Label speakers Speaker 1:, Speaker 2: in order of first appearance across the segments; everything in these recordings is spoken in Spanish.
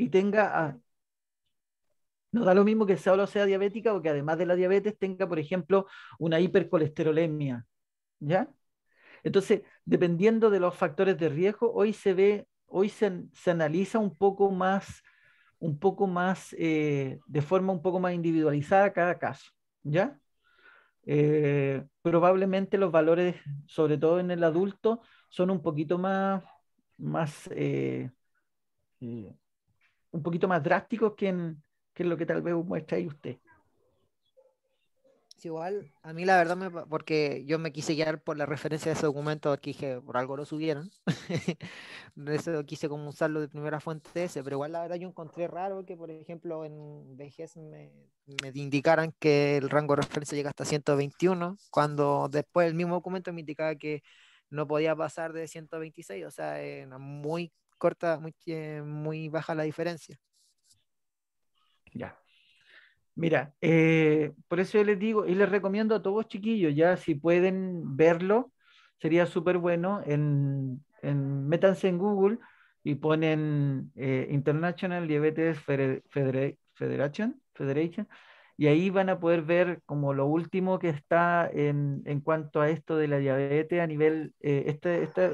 Speaker 1: y tenga, no da lo mismo que solo sea diabética, porque además de la diabetes tenga, por ejemplo, una hipercolesterolemia, ¿ya? Entonces, dependiendo de los factores de riesgo, hoy se analiza un poco más, de forma un poco más individualizada cada caso, ¿ya? Probablemente los valores, sobre todo en el adulto, son más eh, un poquito más drásticos que en lo que tal vez muestra ahí usted.
Speaker 2: Sí, igual, a mí la verdad, porque yo me quise guiar por la referencia de ese documento, que dije, por algo lo subieron. Eso quise como usarlo de primera fuente ese, pero igual la verdad yo encontré raro que, por ejemplo, en vejez me indicaran que el rango de referencia llega hasta 121, cuando después el mismo documento me indicaba que no podía pasar de 126, o sea, era muy corta, muy baja la diferencia.
Speaker 1: Ya. Mira, por eso yo les digo y les recomiendo a todos chiquillos, ya si pueden verlo, sería súper bueno. Métanse en Google y ponen International Diabetes Federation, y ahí van a poder ver como lo último que está en cuanto a esto de la diabetes a nivel, esta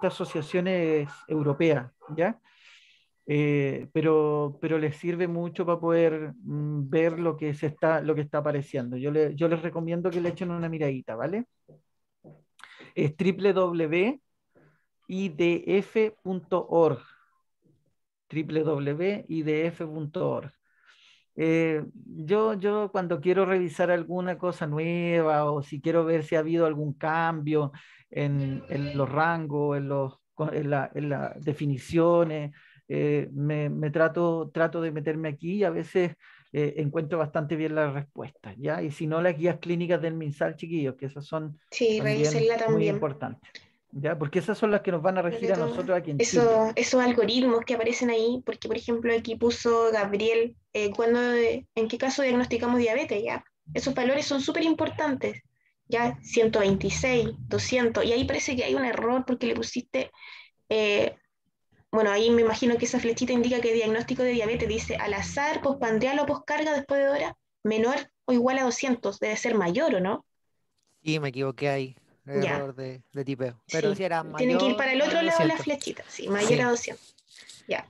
Speaker 1: asociación es europea, ¿ya? Pero les sirve mucho para poder ver lo que está apareciendo. Yo les recomiendo que le echen una miradita, ¿vale? Es www.idf.org, www.idf.org. Yo cuando quiero revisar alguna cosa nueva o si quiero ver si ha habido algún cambio en los rangos, en las definiciones, trato de meterme aquí y a veces encuentro bastante bien las respuestas, ¿ya? Y si no, las guías clínicas del MinSal, chiquillos, que esas son
Speaker 3: Sí,
Speaker 1: también
Speaker 3: revísenla
Speaker 1: muy
Speaker 3: también.
Speaker 1: importantes, ¿ya? Porque esas son las que nos van a regir a nosotros aquí en Chile.
Speaker 3: Esos algoritmos que aparecen ahí, porque por ejemplo aquí puso Gabriel, ¿en qué caso diagnosticamos diabetes? Ya, esos valores son súper importantes, ya 126, 200, y ahí parece que hay un error porque le pusiste, eh, bueno, ahí me imagino que esa flechita indica que diagnóstico de diabetes dice al azar, postprandial o postcarga después de hora, menor o igual a 200, debe ser mayor, ¿o no?
Speaker 2: Y me equivoqué ahí,
Speaker 3: Ya,
Speaker 2: error de tipeo. Pero
Speaker 3: sí,
Speaker 2: si era
Speaker 3: tiene que ir
Speaker 2: mayor
Speaker 3: para el
Speaker 2: a
Speaker 3: otro lado de la
Speaker 2: 200.
Speaker 3: flechita, sí, mayor a
Speaker 2: Sí.
Speaker 3: 200, ya.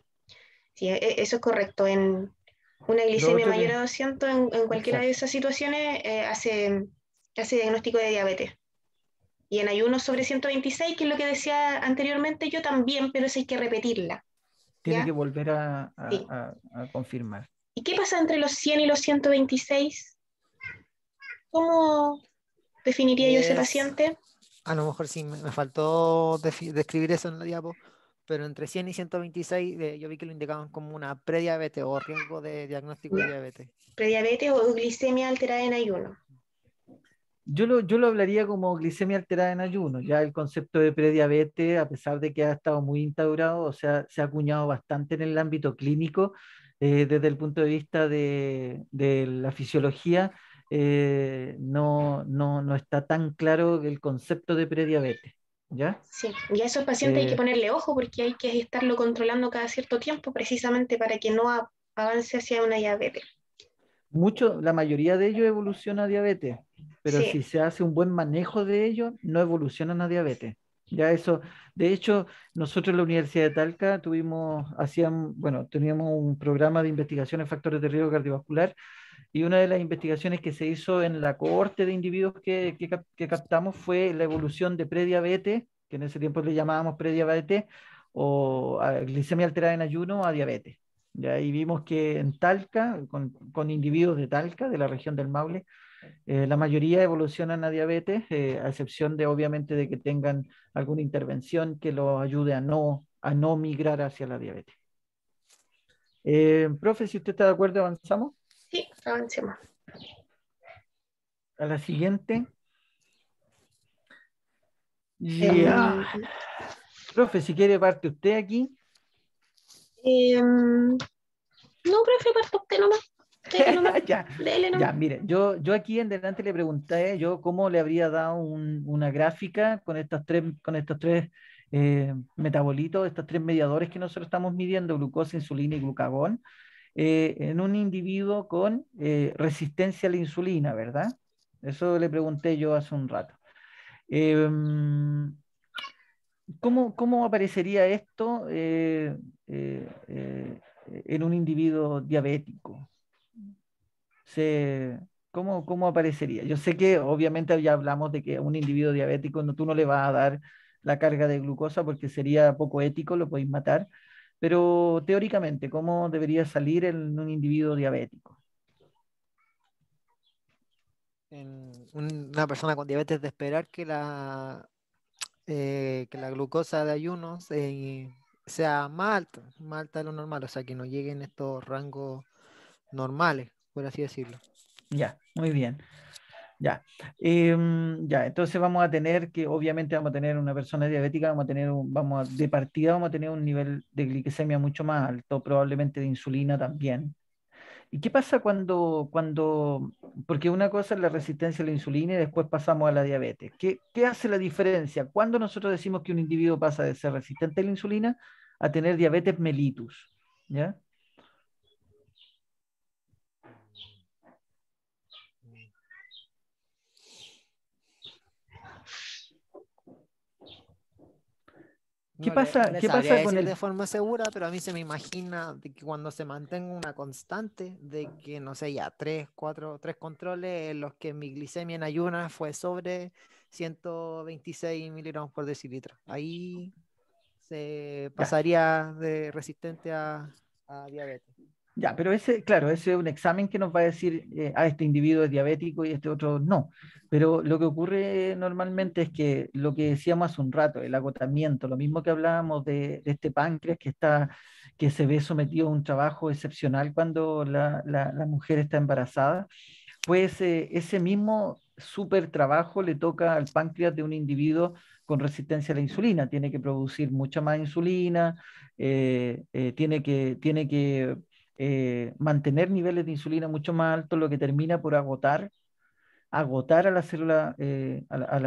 Speaker 3: Sí, eso es correcto. En una
Speaker 1: Lo
Speaker 3: glicemia
Speaker 1: otro
Speaker 3: mayor
Speaker 1: que,
Speaker 3: a 200, en cualquiera de
Speaker 1: exacto.
Speaker 3: esas situaciones, hace diagnóstico de diabetes. Y en ayuno sobre 126, que es lo que decía anteriormente, yo también, pero eso hay que repetirla.
Speaker 1: Tiene que
Speaker 3: ¿Ya?
Speaker 1: volver
Speaker 3: Sí.
Speaker 1: a confirmar.
Speaker 3: ¿Y qué pasa entre los 100 y los 126? ¿Cómo definiría yo ese
Speaker 2: Es,
Speaker 3: paciente?
Speaker 2: a lo mejor sí me faltó describir eso en la diapo, pero entre 100 y 126 yo vi que lo indicaban como una prediabetes o riesgo de diagnóstico de
Speaker 3: Ya.
Speaker 2: diabetes.
Speaker 3: ¿Prediabetes o glicemia alterada en ayuno?
Speaker 1: Yo lo hablaría como glicemia alterada en ayuno. Ya el concepto de prediabetes, a pesar de que ha estado muy instaurado, o sea, se ha acuñado bastante en el ámbito clínico, desde el punto de vista de la fisiología, no está tan claro el concepto de prediabetes. ¿Ya?
Speaker 3: Sí, y a esos pacientes hay que
Speaker 1: Eh,
Speaker 3: ponerle ojo porque hay que estarlo controlando cada cierto tiempo precisamente para que no avance hacia una diabetes.
Speaker 1: la mayoría de ellos evoluciona a diabetes, pero
Speaker 3: Sí,
Speaker 1: si se hace un buen manejo de ellos, no evolucionan a diabetes. Ya eso, de hecho, nosotros en la Universidad de Talca teníamos un programa de investigación en factores de riesgo cardiovascular y una de las investigaciones que se hizo en la cohorte de individuos que captamos fue la evolución de prediabetes, que en ese tiempo le llamábamos prediabetes, o glicemia alterada en ayuno a diabetes. Ya ahí vimos que en Talca, con individuos de Talca, de la región del Maule, la mayoría evolucionan a diabetes, a excepción de obviamente de que tengan alguna intervención que los ayude a no migrar hacia la diabetes. Profe, si usted está de acuerdo, avanzamos
Speaker 3: sí, avancemos.
Speaker 1: a la siguiente. Ya.
Speaker 3: Em,
Speaker 1: Profe, si quiere parte usted aquí.
Speaker 3: no, profe, parta usted nomás. Dele nomás.
Speaker 1: Ya,
Speaker 3: Dele
Speaker 1: ya,
Speaker 3: nomás.
Speaker 1: mire, yo aquí en delante le pregunté yo cómo le habría dado una gráfica con estos tres metabolitos, estos tres mediadores que nosotros estamos midiendo, glucosa, insulina y glucagón, en un individuo con resistencia a la insulina, ¿verdad? Eso le pregunté yo hace un rato. ¿Cómo aparecería esto en un individuo diabético? Se, ¿cómo aparecería? Yo sé que obviamente ya hablamos de que a un individuo diabético tú no le vas a dar la carga de glucosa porque sería poco ético, lo podéis matar, pero teóricamente, ¿cómo debería salir en un individuo diabético?
Speaker 2: En una persona con diabetes de esperar que la glucosa de ayuno sea más alta de lo normal, o sea, que no lleguen estos rangos normales, por así decirlo.
Speaker 1: Ya, muy bien. Ya. Ya, entonces vamos a tener que, obviamente vamos a tener una persona diabética, de partida vamos a tener un nivel de glicemia mucho más alto, probablemente de insulina también. ¿Y qué pasa porque una cosa es la resistencia a la insulina y después pasamos a la diabetes? ¿Qué hace la diferencia? ¿Cuándo nosotros decimos que un individuo pasa de ser resistente a la insulina a tener diabetes mellitus? ¿Ya? ¿Qué
Speaker 2: No
Speaker 1: pasa,
Speaker 2: le
Speaker 1: qué
Speaker 2: sabría
Speaker 1: pasa con
Speaker 2: decir
Speaker 1: el...
Speaker 2: de forma segura, pero a mí se me imagina de que cuando se mantenga una constante de que, no sé, ya tres controles en los que mi glicemia en ayunas fue sobre 126 miligramos por decilitro. Ahí se
Speaker 1: Ya,
Speaker 2: pasaría de resistente a diabetes.
Speaker 1: ya, pero claro, ese es un examen que nos va a decir, este individuo es diabético y este otro no. Pero lo que ocurre normalmente es que lo que decíamos hace un rato, el agotamiento, lo mismo que hablábamos de este páncreas que se ve sometido a un trabajo excepcional cuando la mujer está embarazada, pues ese mismo súper trabajo le toca al páncreas de un individuo con resistencia a la insulina. Tiene que producir mucha más insulina, tiene que mantener niveles de insulina mucho más altos, lo que termina por agotar a la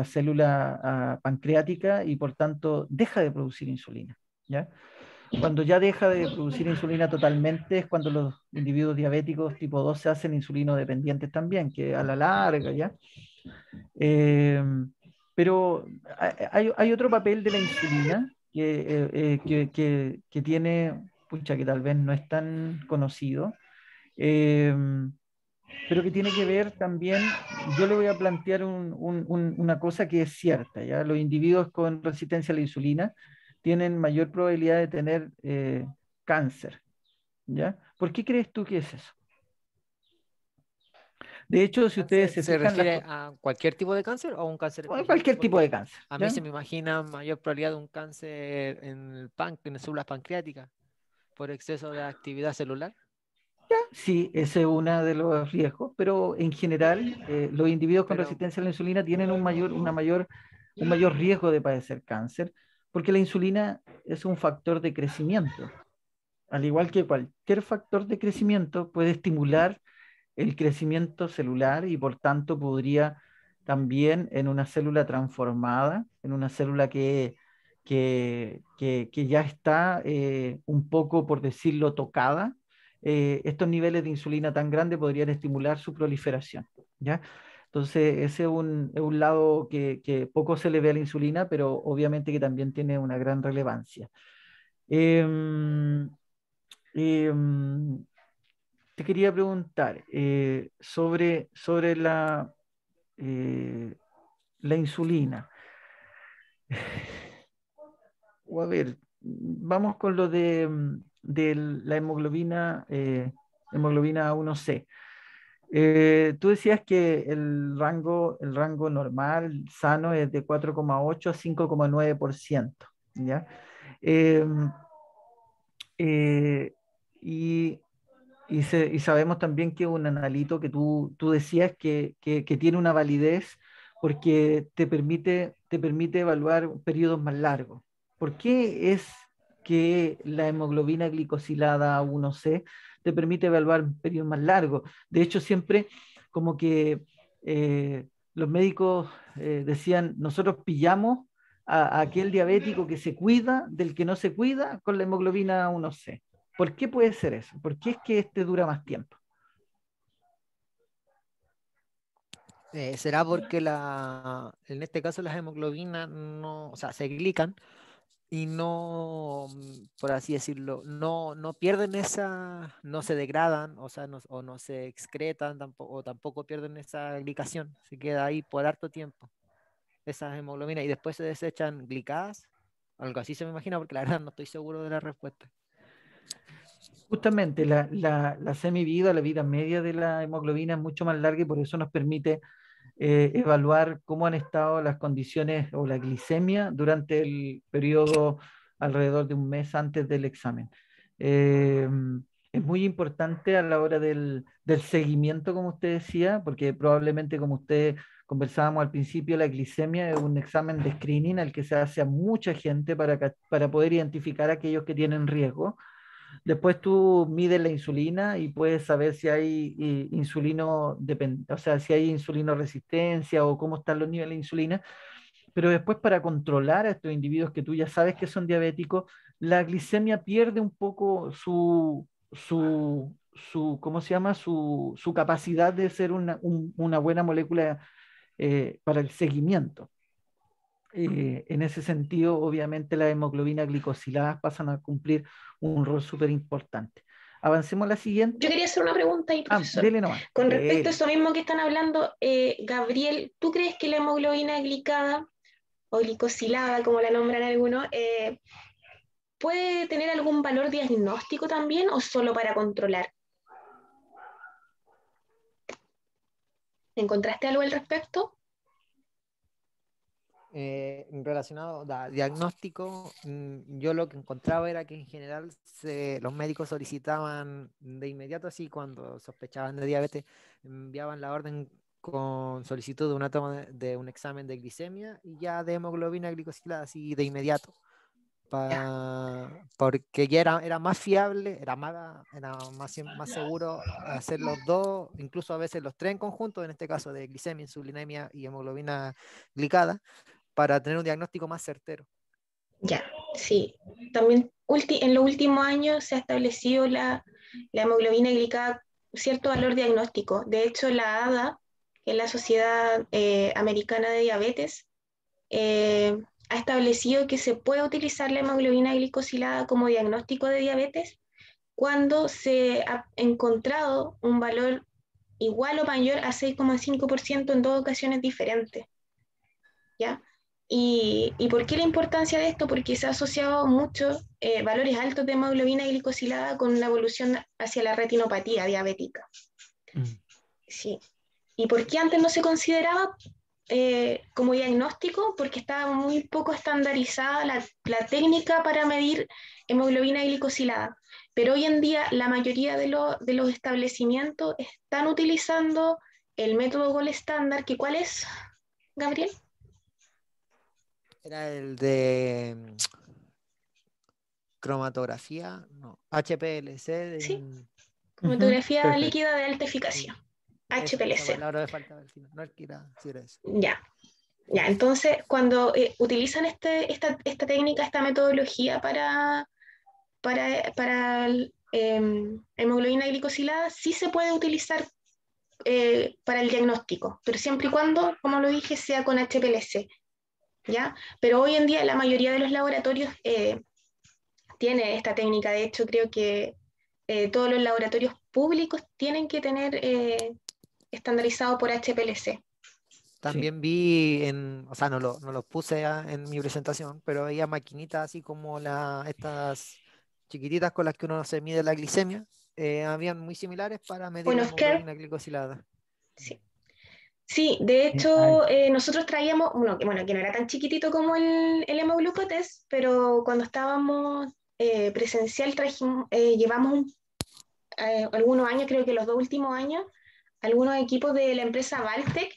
Speaker 1: célula, pancreática y por tanto deja de producir insulina. ¿Ya? Cuando ya deja de producir insulina totalmente es cuando los individuos diabéticos tipo 2 se hacen insulino dependientes también, que a la larga, ¿ya? Eh, pero hay otro papel de la insulina que tiene, pucha, que tal vez no es tan conocido, eh, pero que tiene que ver también, yo le voy a plantear una cosa que es cierta, ¿ya? Los individuos con resistencia a la insulina tienen mayor probabilidad de tener cáncer, ¿ya? ¿Por qué crees tú que es eso? De hecho, si ustedes
Speaker 2: ¿Cáncer
Speaker 1: se
Speaker 2: se
Speaker 1: fijan,
Speaker 2: refiere a cualquier tipo de cáncer o a un cáncer específico?
Speaker 1: cualquier tipo
Speaker 2: Porque
Speaker 1: de cáncer,
Speaker 2: a mí
Speaker 1: ¿ya?
Speaker 2: se me imagina mayor probabilidad de un cáncer en las células pancreáticas por exceso de actividad celular.
Speaker 1: Sí, ese es uno de los riesgos, pero en general los individuos con
Speaker 2: Pero,
Speaker 1: resistencia a la insulina tienen un mayor riesgo de padecer cáncer, porque la insulina es un factor de crecimiento. Al igual que cualquier factor de crecimiento, puede estimular el crecimiento celular y por tanto podría también en una célula transformada, en una célula que ya está un poco, por decirlo, tocada, estos niveles de insulina tan grandes podrían estimular su proliferación, ¿ya? Entonces, ese es un lado que poco se le ve a la insulina, pero obviamente que también tiene una gran relevancia. Em, em, Te quería preguntar sobre eh, la insulina. O a ver, vamos con lo de la hemoglobina A1C. Tú decías que el rango normal, sano, es de 4,8 a 5,9%, ¿ya? Em, eh, y y sabemos también que un analito que tú decías que tiene una validez porque te permite evaluar periodos más largos. ¿Por qué es que la hemoglobina glicosilada 1C te permite evaluar periodos más largos? De hecho, siempre como que los médicos decían, nosotros pillamos a aquel diabético que se cuida del que no se cuida con la hemoglobina 1C. ¿Por qué puede ser eso? ¿Por qué es que este dura más tiempo?
Speaker 2: ¿Será porque en este caso las hemoglobinas no, o sea, se glican y no, por así decirlo, no pierden no se degradan, o sea, o no se excretan, o tampoco pierden esa glicación, se queda ahí por harto tiempo, esas hemoglobinas, y después se desechan glicadas, algo así se me imagina, porque la verdad no estoy seguro de la respuesta.
Speaker 1: Justamente la semivida, la vida media de la hemoglobina es mucho más larga y por eso nos permite evaluar cómo han estado las condiciones o la glicemia durante el periodo alrededor de un mes antes del examen. Eh, es muy importante a la hora del seguimiento, como usted decía, porque probablemente, como usted conversábamos al principio, la glicemia es un examen de screening al que se hace a mucha gente para poder identificar a aquellos que tienen riesgo. Después tú mides la insulina y puedes saber si hay o sea, si hay insulino resistencia o cómo están los niveles de insulina. Pero después para controlar a estos individuos que tú ya sabes que son diabéticos, la glicemia pierde un poco ¿cómo se llama? Su capacidad de ser una buena molécula para el seguimiento. En ese sentido, obviamente, las hemoglobinas glicosiladas pasan a cumplir un rol súper importante. Avancemos a la
Speaker 3: Yo
Speaker 1: siguiente.
Speaker 3: quería hacer una pregunta ahí, profesor.
Speaker 1: Dele nomás.
Speaker 3: Con respecto a
Speaker 1: Dele.
Speaker 3: eso mismo que están hablando, Gabriel, ¿tú crees que la hemoglobina glicada o glicosilada, como la nombran algunos, puede tener algún valor diagnóstico también o solo para controlar? ¿Encontraste algo al respecto?
Speaker 2: Relacionado a diagnóstico, yo lo que encontraba era que en general los médicos solicitaban de inmediato, así cuando sospechaban de diabetes, enviaban la orden con solicitud de una toma de un examen de glicemia y ya de hemoglobina glicosilada, así de inmediato,
Speaker 3: Ya.
Speaker 2: porque ya era más fiable, más seguro hacer los dos, incluso a veces los tres en conjunto, en este caso de glicemia, insulinemia y hemoglobina glicada, para tener un diagnóstico más certero.
Speaker 3: Ya, sí. También en los últimos años se ha establecido la hemoglobina glicada cierto valor diagnóstico. De hecho, la ADA, que es la Sociedad Americana de Diabetes, ha establecido que se puede utilizar la hemoglobina glicosilada como diagnóstico de diabetes cuando se ha encontrado un valor igual o mayor a 6,5% en dos ocasiones diferentes. ¿Ya? ¿Y por qué la importancia de esto? Porque se ha asociado mucho valores altos de hemoglobina glicosilada con la evolución hacia la retinopatía diabética.
Speaker 1: Mm.
Speaker 3: Sí. ¿Y por qué antes no se consideraba como diagnóstico? Porque estaba muy poco estandarizada la técnica para medir hemoglobina glicosilada. Pero hoy en día la mayoría de los establecimientos están utilizando el método Gold Standard, que ¿cuál es, Gabriel?
Speaker 2: Era el de cromatografía, no, HPLC.
Speaker 3: Sí,
Speaker 1: Ujú,
Speaker 3: cromatografía
Speaker 1: perfecto.
Speaker 3: líquida de alta
Speaker 2: Sí,
Speaker 3: eficacia,
Speaker 2: esa
Speaker 3: HPLC.
Speaker 2: palabra me faltaba al final. No era que era, sí era eso.
Speaker 3: Ya, ya. Entonces, cuando utilizan esta técnica, esta metodología para hemoglobina glicosilada, sí se puede utilizar para el diagnóstico, pero siempre y cuando, como lo dije, sea con HPLC. ¿Ya? Pero hoy en día la mayoría de los laboratorios tiene esta técnica. De hecho, creo que todos los laboratorios públicos tienen que tener estandarizado por HPLC.
Speaker 1: Sí.
Speaker 2: También vi o sea, no lo puse en mi presentación, pero había maquinitas así como estas chiquititas con las que uno se mide la glicemia, habían muy similares para medir la
Speaker 3: Bueno, Oscar,
Speaker 2: hemoglobina glicosilada.
Speaker 3: sí. Sí, de
Speaker 1: Ay,
Speaker 3: hecho, nosotros traíamos, bueno, que no era tan chiquitito como el hemoglucotes, pero cuando estábamos presencial llevamos algunos años, creo que los dos últimos años, algunos equipos de la empresa Valtec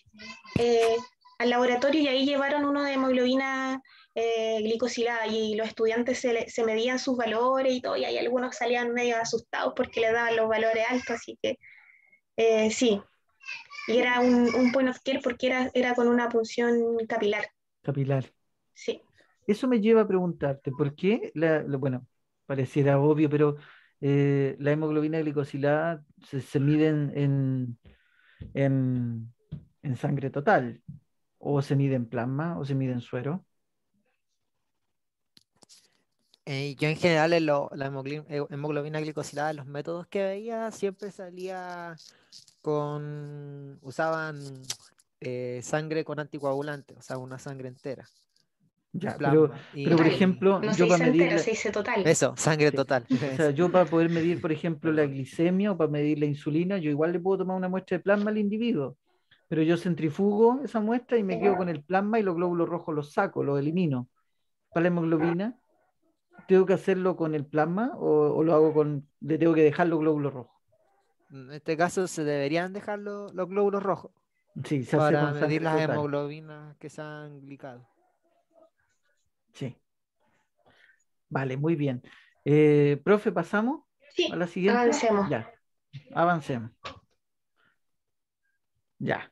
Speaker 3: eh, al laboratorio y ahí llevaron uno de hemoglobina glicosilada y los estudiantes se medían sus valores y todo, y ahí algunos salían medio asustados porque les daban los valores altos, así que sí, y era un point of care porque era con una punción capilar,
Speaker 1: capilar.
Speaker 3: sí.
Speaker 1: eso me lleva a preguntarte, ¿por qué bueno, pareciera obvio, pero la hemoglobina glicosilada se mide en, en sangre total, o se mide en plasma, o se mide en suero?
Speaker 2: Yo en general en la hemoglobina glicosilada, los métodos que veía siempre salía usaban sangre con anticoagulante, o sea, una sangre entera, un
Speaker 1: Ya,
Speaker 2: plasma.
Speaker 1: pero por
Speaker 3: Total.
Speaker 1: ejemplo,
Speaker 3: No se
Speaker 1: yo para
Speaker 3: dice
Speaker 1: medir
Speaker 3: entera, se dice total.
Speaker 2: Eso, sangre
Speaker 1: sí,
Speaker 2: total.
Speaker 1: o sea, yo para poder medir, por ejemplo, la glicemia o para medir la insulina, yo igual le puedo tomar una muestra de plasma al individuo, pero yo centrifugo esa muestra y me quedo con el plasma y los glóbulos rojos los saco, los elimino. Para la hemoglobina, ¿tengo que hacerlo con el plasma o lo hago le tengo que dejar los glóbulos rojos?
Speaker 2: En este caso se deberían dejar los glóbulos rojos
Speaker 1: Sí, se hace
Speaker 2: para
Speaker 1: con
Speaker 2: medir
Speaker 1: sangre
Speaker 2: las
Speaker 1: total.
Speaker 2: hemoglobinas que se han glicado.
Speaker 1: Sí, vale, muy bien. Profe, ¿pasamos a
Speaker 3: Sí,
Speaker 1: la siguiente?
Speaker 3: avancemos.
Speaker 1: Ya, avancemos. Ya.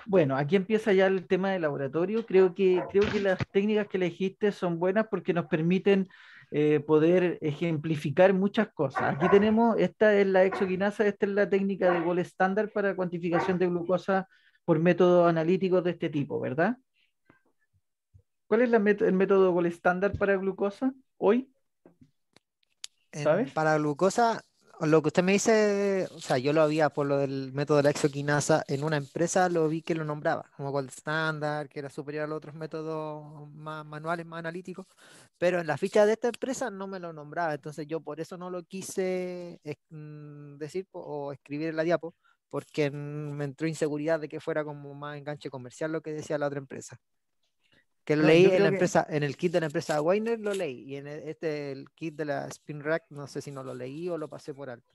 Speaker 1: Bueno, aquí empieza ya el tema del laboratorio. Creo que las técnicas que elegiste son buenas porque nos permiten poder ejemplificar muchas cosas. Aquí tenemos, esta es la exoquinasa, esta es la técnica de gol estándar para cuantificación de glucosa por métodos analíticos de este tipo, ¿verdad? ¿Cuál es el método gol estándar para glucosa hoy? ¿Sabes?
Speaker 2: Para glucosa, lo que usted me dice, o sea, yo lo había por lo del método de la exoquinasa en una empresa, lo vi que lo nombraba como gold standard, que era superior a los otros métodos más manuales, más analíticos, pero en la ficha de esta empresa no me lo nombraba, entonces yo por eso no lo quise decir o escribir en la diapo, porque me entró inseguridad de que fuera como más enganche comercial lo que decía la otra empresa. Que lo
Speaker 1: No,
Speaker 2: leí
Speaker 1: yo
Speaker 2: en la
Speaker 1: creo que
Speaker 2: empresa, en el kit de la empresa Weiner lo leí, y en el kit de la Spin Rack, no sé si no lo leí o lo pasé por alto.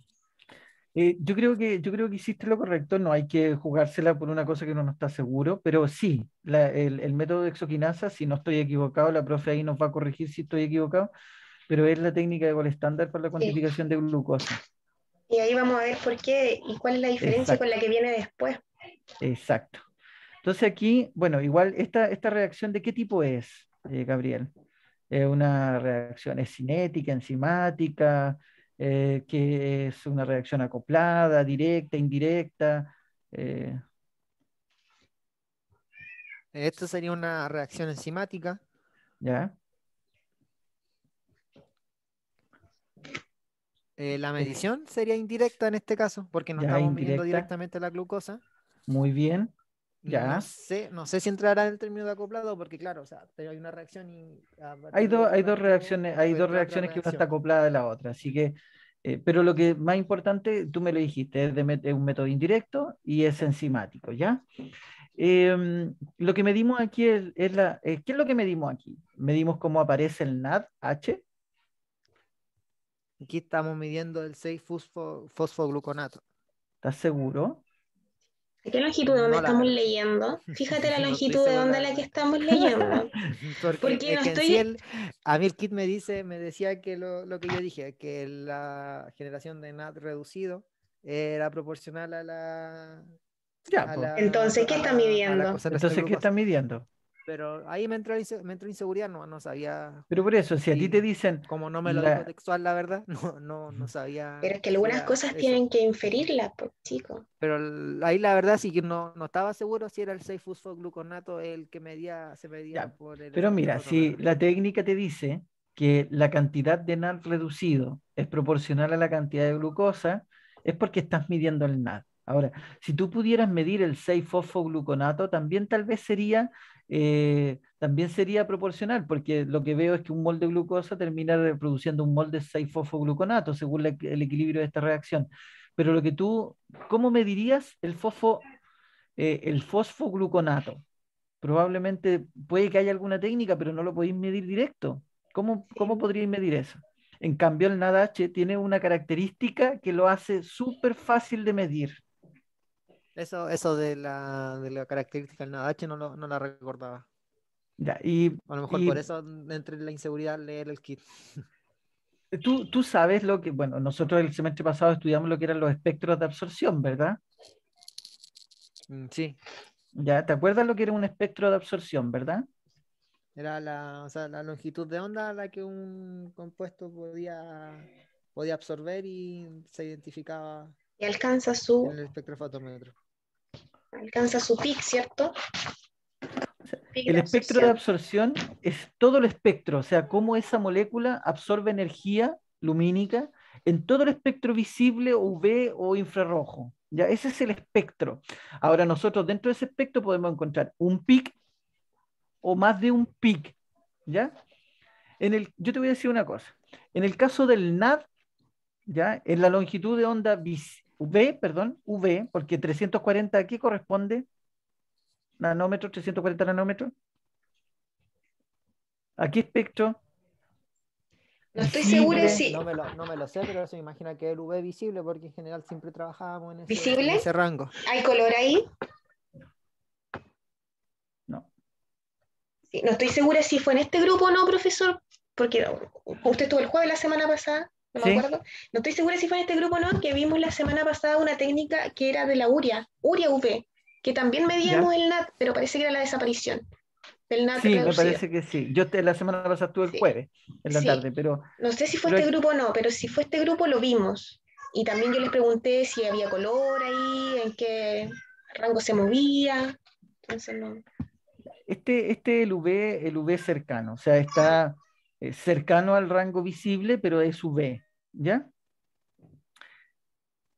Speaker 1: yo creo que hiciste lo correcto, no hay que jugársela por una cosa que uno no está seguro, pero sí, el método de exoquinasa, si no estoy equivocado, la profe ahí nos va a corregir si estoy equivocado, pero es la técnica de gol estándar para la
Speaker 3: Sí.
Speaker 1: cuantificación de glucosa.
Speaker 3: Y ahí vamos a ver por qué y cuál es la diferencia con
Speaker 1: Exacto,
Speaker 3: la que viene después.
Speaker 1: exacto. Entonces aquí, bueno, igual esta reacción, ¿de qué tipo es, Gabriel? ¿Es una reacción es cinética, enzimática, que es una reacción acoplada, directa, indirecta? Eh,
Speaker 2: Esto sería una reacción enzimática.
Speaker 1: ¿Ya?
Speaker 2: La
Speaker 1: Es
Speaker 2: medición sería indirecta en este caso, porque no
Speaker 1: ya
Speaker 2: estamos midiendo
Speaker 1: indirecta,
Speaker 2: directamente la glucosa.
Speaker 1: muy bien,
Speaker 2: No
Speaker 1: ya.
Speaker 2: sé, no sé si entrará en el término de acoplado, porque claro, o sea, pero hay una reacción y a
Speaker 1: Hay
Speaker 2: partir de
Speaker 1: dos, hay dos
Speaker 2: acoplamiento
Speaker 1: reacciones, hay dos
Speaker 2: entra otra
Speaker 1: reacciones que una está
Speaker 2: reacción.
Speaker 1: acoplada de la otra, así que, pero lo que más importante, tú me lo dijiste, es un método indirecto y es enzimático, ¿ya? Lo que medimos aquí ¿qué es lo que medimos aquí? Medimos cómo aparece el NADH,
Speaker 2: Aquí estamos midiendo el 6-fosfogluconato.
Speaker 1: ¿estás seguro?
Speaker 3: ¿A qué longitud de onda
Speaker 2: No, la
Speaker 3: estamos
Speaker 2: verdad.
Speaker 3: leyendo? Fíjate la
Speaker 2: No estoy
Speaker 3: longitud de
Speaker 2: seguro, la
Speaker 3: onda a la que
Speaker 2: verdad.
Speaker 3: estamos leyendo.
Speaker 2: Porque
Speaker 3: Porque
Speaker 2: es
Speaker 3: no
Speaker 2: que en sí
Speaker 3: estoy.
Speaker 2: a mí el kit me decía que lo que yo dije, que la generación de NAT reducido era proporcional a la
Speaker 1: Ya,
Speaker 2: a
Speaker 1: pues.
Speaker 2: la,
Speaker 3: Entonces, ¿qué está
Speaker 2: a la
Speaker 3: midiendo?
Speaker 2: concentración de
Speaker 1: Entonces, ¿qué
Speaker 2: glucosa.
Speaker 1: estás midiendo?
Speaker 2: Pero ahí me entró inseguridad, no sabía
Speaker 1: Pero por eso, si a ti te
Speaker 2: si,
Speaker 1: dicen,
Speaker 2: como no me lo dijo
Speaker 1: la,
Speaker 2: textual, la verdad, no sabía
Speaker 3: Pero es que
Speaker 2: si
Speaker 3: algunas
Speaker 2: era
Speaker 3: cosas
Speaker 2: eso.
Speaker 3: tienen que inferirlas, pues, chicos.
Speaker 2: Pero ahí la verdad sí que no estaba seguro si era el 6-fosfogluconato el que se medía
Speaker 1: ya,
Speaker 2: por
Speaker 1: pero
Speaker 2: el
Speaker 1: mira,
Speaker 2: otro
Speaker 1: si
Speaker 2: método.
Speaker 1: la técnica te dice que la cantidad de NAD reducido es proporcional a la cantidad de glucosa, es porque estás midiendo el NAD. Ahora, si tú pudieras medir el 6-fosfogluconato, también sería proporcional, porque lo que veo es que un mol de glucosa termina reproduciendo un mol de 6-fosfogluconato, según el equilibrio de esta reacción. Pero ¿cómo medirías el fosfogluconato? Probablemente puede que haya alguna técnica, pero no lo podéis medir directo. ¿Cómo
Speaker 3: Sí.
Speaker 1: podríais medir eso? En cambio, el NADH tiene una característica que lo hace súper fácil de medir.
Speaker 2: Eso de la característica del NADH no la recordaba.
Speaker 1: Ya, y,
Speaker 2: A lo mejor
Speaker 1: y
Speaker 2: por eso entre la inseguridad al leer el kit.
Speaker 1: tú sabes bueno, nosotros el semestre pasado estudiamos lo que eran los espectros de absorción, ¿verdad?
Speaker 2: Sí,
Speaker 1: Ya, ¿te acuerdas lo que era un espectro de absorción, verdad?
Speaker 2: Era o sea, la longitud de onda a la que un compuesto podía absorber y se identificaba
Speaker 3: Y
Speaker 2: en el espectrofotómetro.
Speaker 3: alcanza su peak, ¿cierto? Peak
Speaker 1: El
Speaker 3: de
Speaker 1: espectro de
Speaker 3: absorción.
Speaker 1: absorción es todo el espectro, o sea, cómo esa molécula absorbe energía lumínica en todo el espectro visible, UV o infrarrojo. Ya, ese es el espectro. Ahora nosotros dentro de ese espectro podemos encontrar un pic o más de un pic, ¿ya? Yo te voy a decir una cosa. En el caso del NAD, ¿ya? En la longitud de onda V, porque 340 ¿a qué corresponde? Nanómetros, 340 nanómetros. ¿A qué espectro?
Speaker 3: No estoy segura
Speaker 1: Visible.
Speaker 3: si
Speaker 2: No me lo sé, pero se me imagina que el UV visible, porque en general siempre trabajábamos en
Speaker 3: visible.
Speaker 2: ese rango.
Speaker 3: ¿Hay color ahí?
Speaker 1: No.
Speaker 3: Sí, no estoy segura si fue en este grupo o no, profesor, porque usted estuvo el jueves la semana pasada, no me
Speaker 1: ¿Sí?
Speaker 3: acuerdo. No estoy segura si fue en este grupo o no, que vimos la semana pasada una técnica que era de la URIA UV, que también medíamos
Speaker 1: ¿Ya?
Speaker 3: el NAT, pero parece que era la desaparición del NAT
Speaker 1: Sí, me
Speaker 3: reducido.
Speaker 1: parece que sí. La semana pasada estuve el
Speaker 3: Sí,
Speaker 1: jueves en la
Speaker 3: sí.
Speaker 1: tarde, pero,
Speaker 3: No sé si fue
Speaker 1: pero
Speaker 3: este grupo o no, pero si fue este grupo lo vimos. Y también yo les pregunté si había color ahí, en qué rango se movía. Entonces no.
Speaker 1: este el UV cercano, o sea, está cercano al rango visible, pero es UV, ¿ya?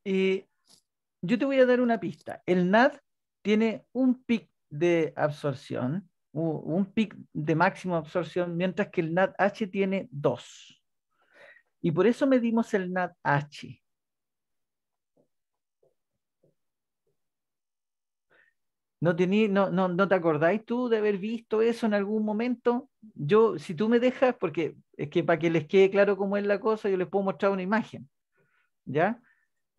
Speaker 1: Y yo te voy a dar una pista. El NAD tiene un pic de absorción, un pic de máxima absorción, mientras que el NADH tiene dos. Y por eso medimos el NADH. ¿No te acordáis tú de haber visto eso en algún momento? Yo, si tú me dejas, porque es que para que les quede claro cómo es la cosa, yo les puedo mostrar una imagen, ¿ya?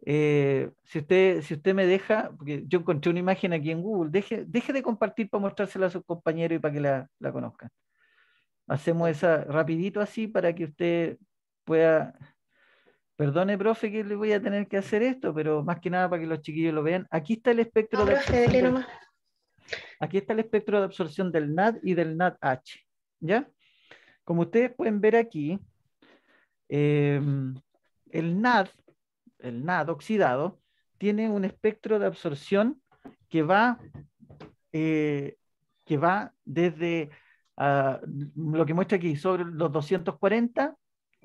Speaker 1: Si usted me deja, porque yo encontré una imagen aquí en Google, deje de compartir para mostrársela a sus compañeros y para que la conozcan. Hacemos esa rapidito así para que usted pueda, perdone, profe, que le voy a tener que hacer esto, pero más que nada para que los chiquillos lo vean.
Speaker 3: No, profe, dele nomás.
Speaker 1: Aquí está el espectro de absorción del NAD y del NADH, ¿ya? Como ustedes pueden ver aquí, eh, el NAD, el NAD oxidado, tiene un espectro de absorción que va, eh, que va desde lo que muestra aquí, sobre los 240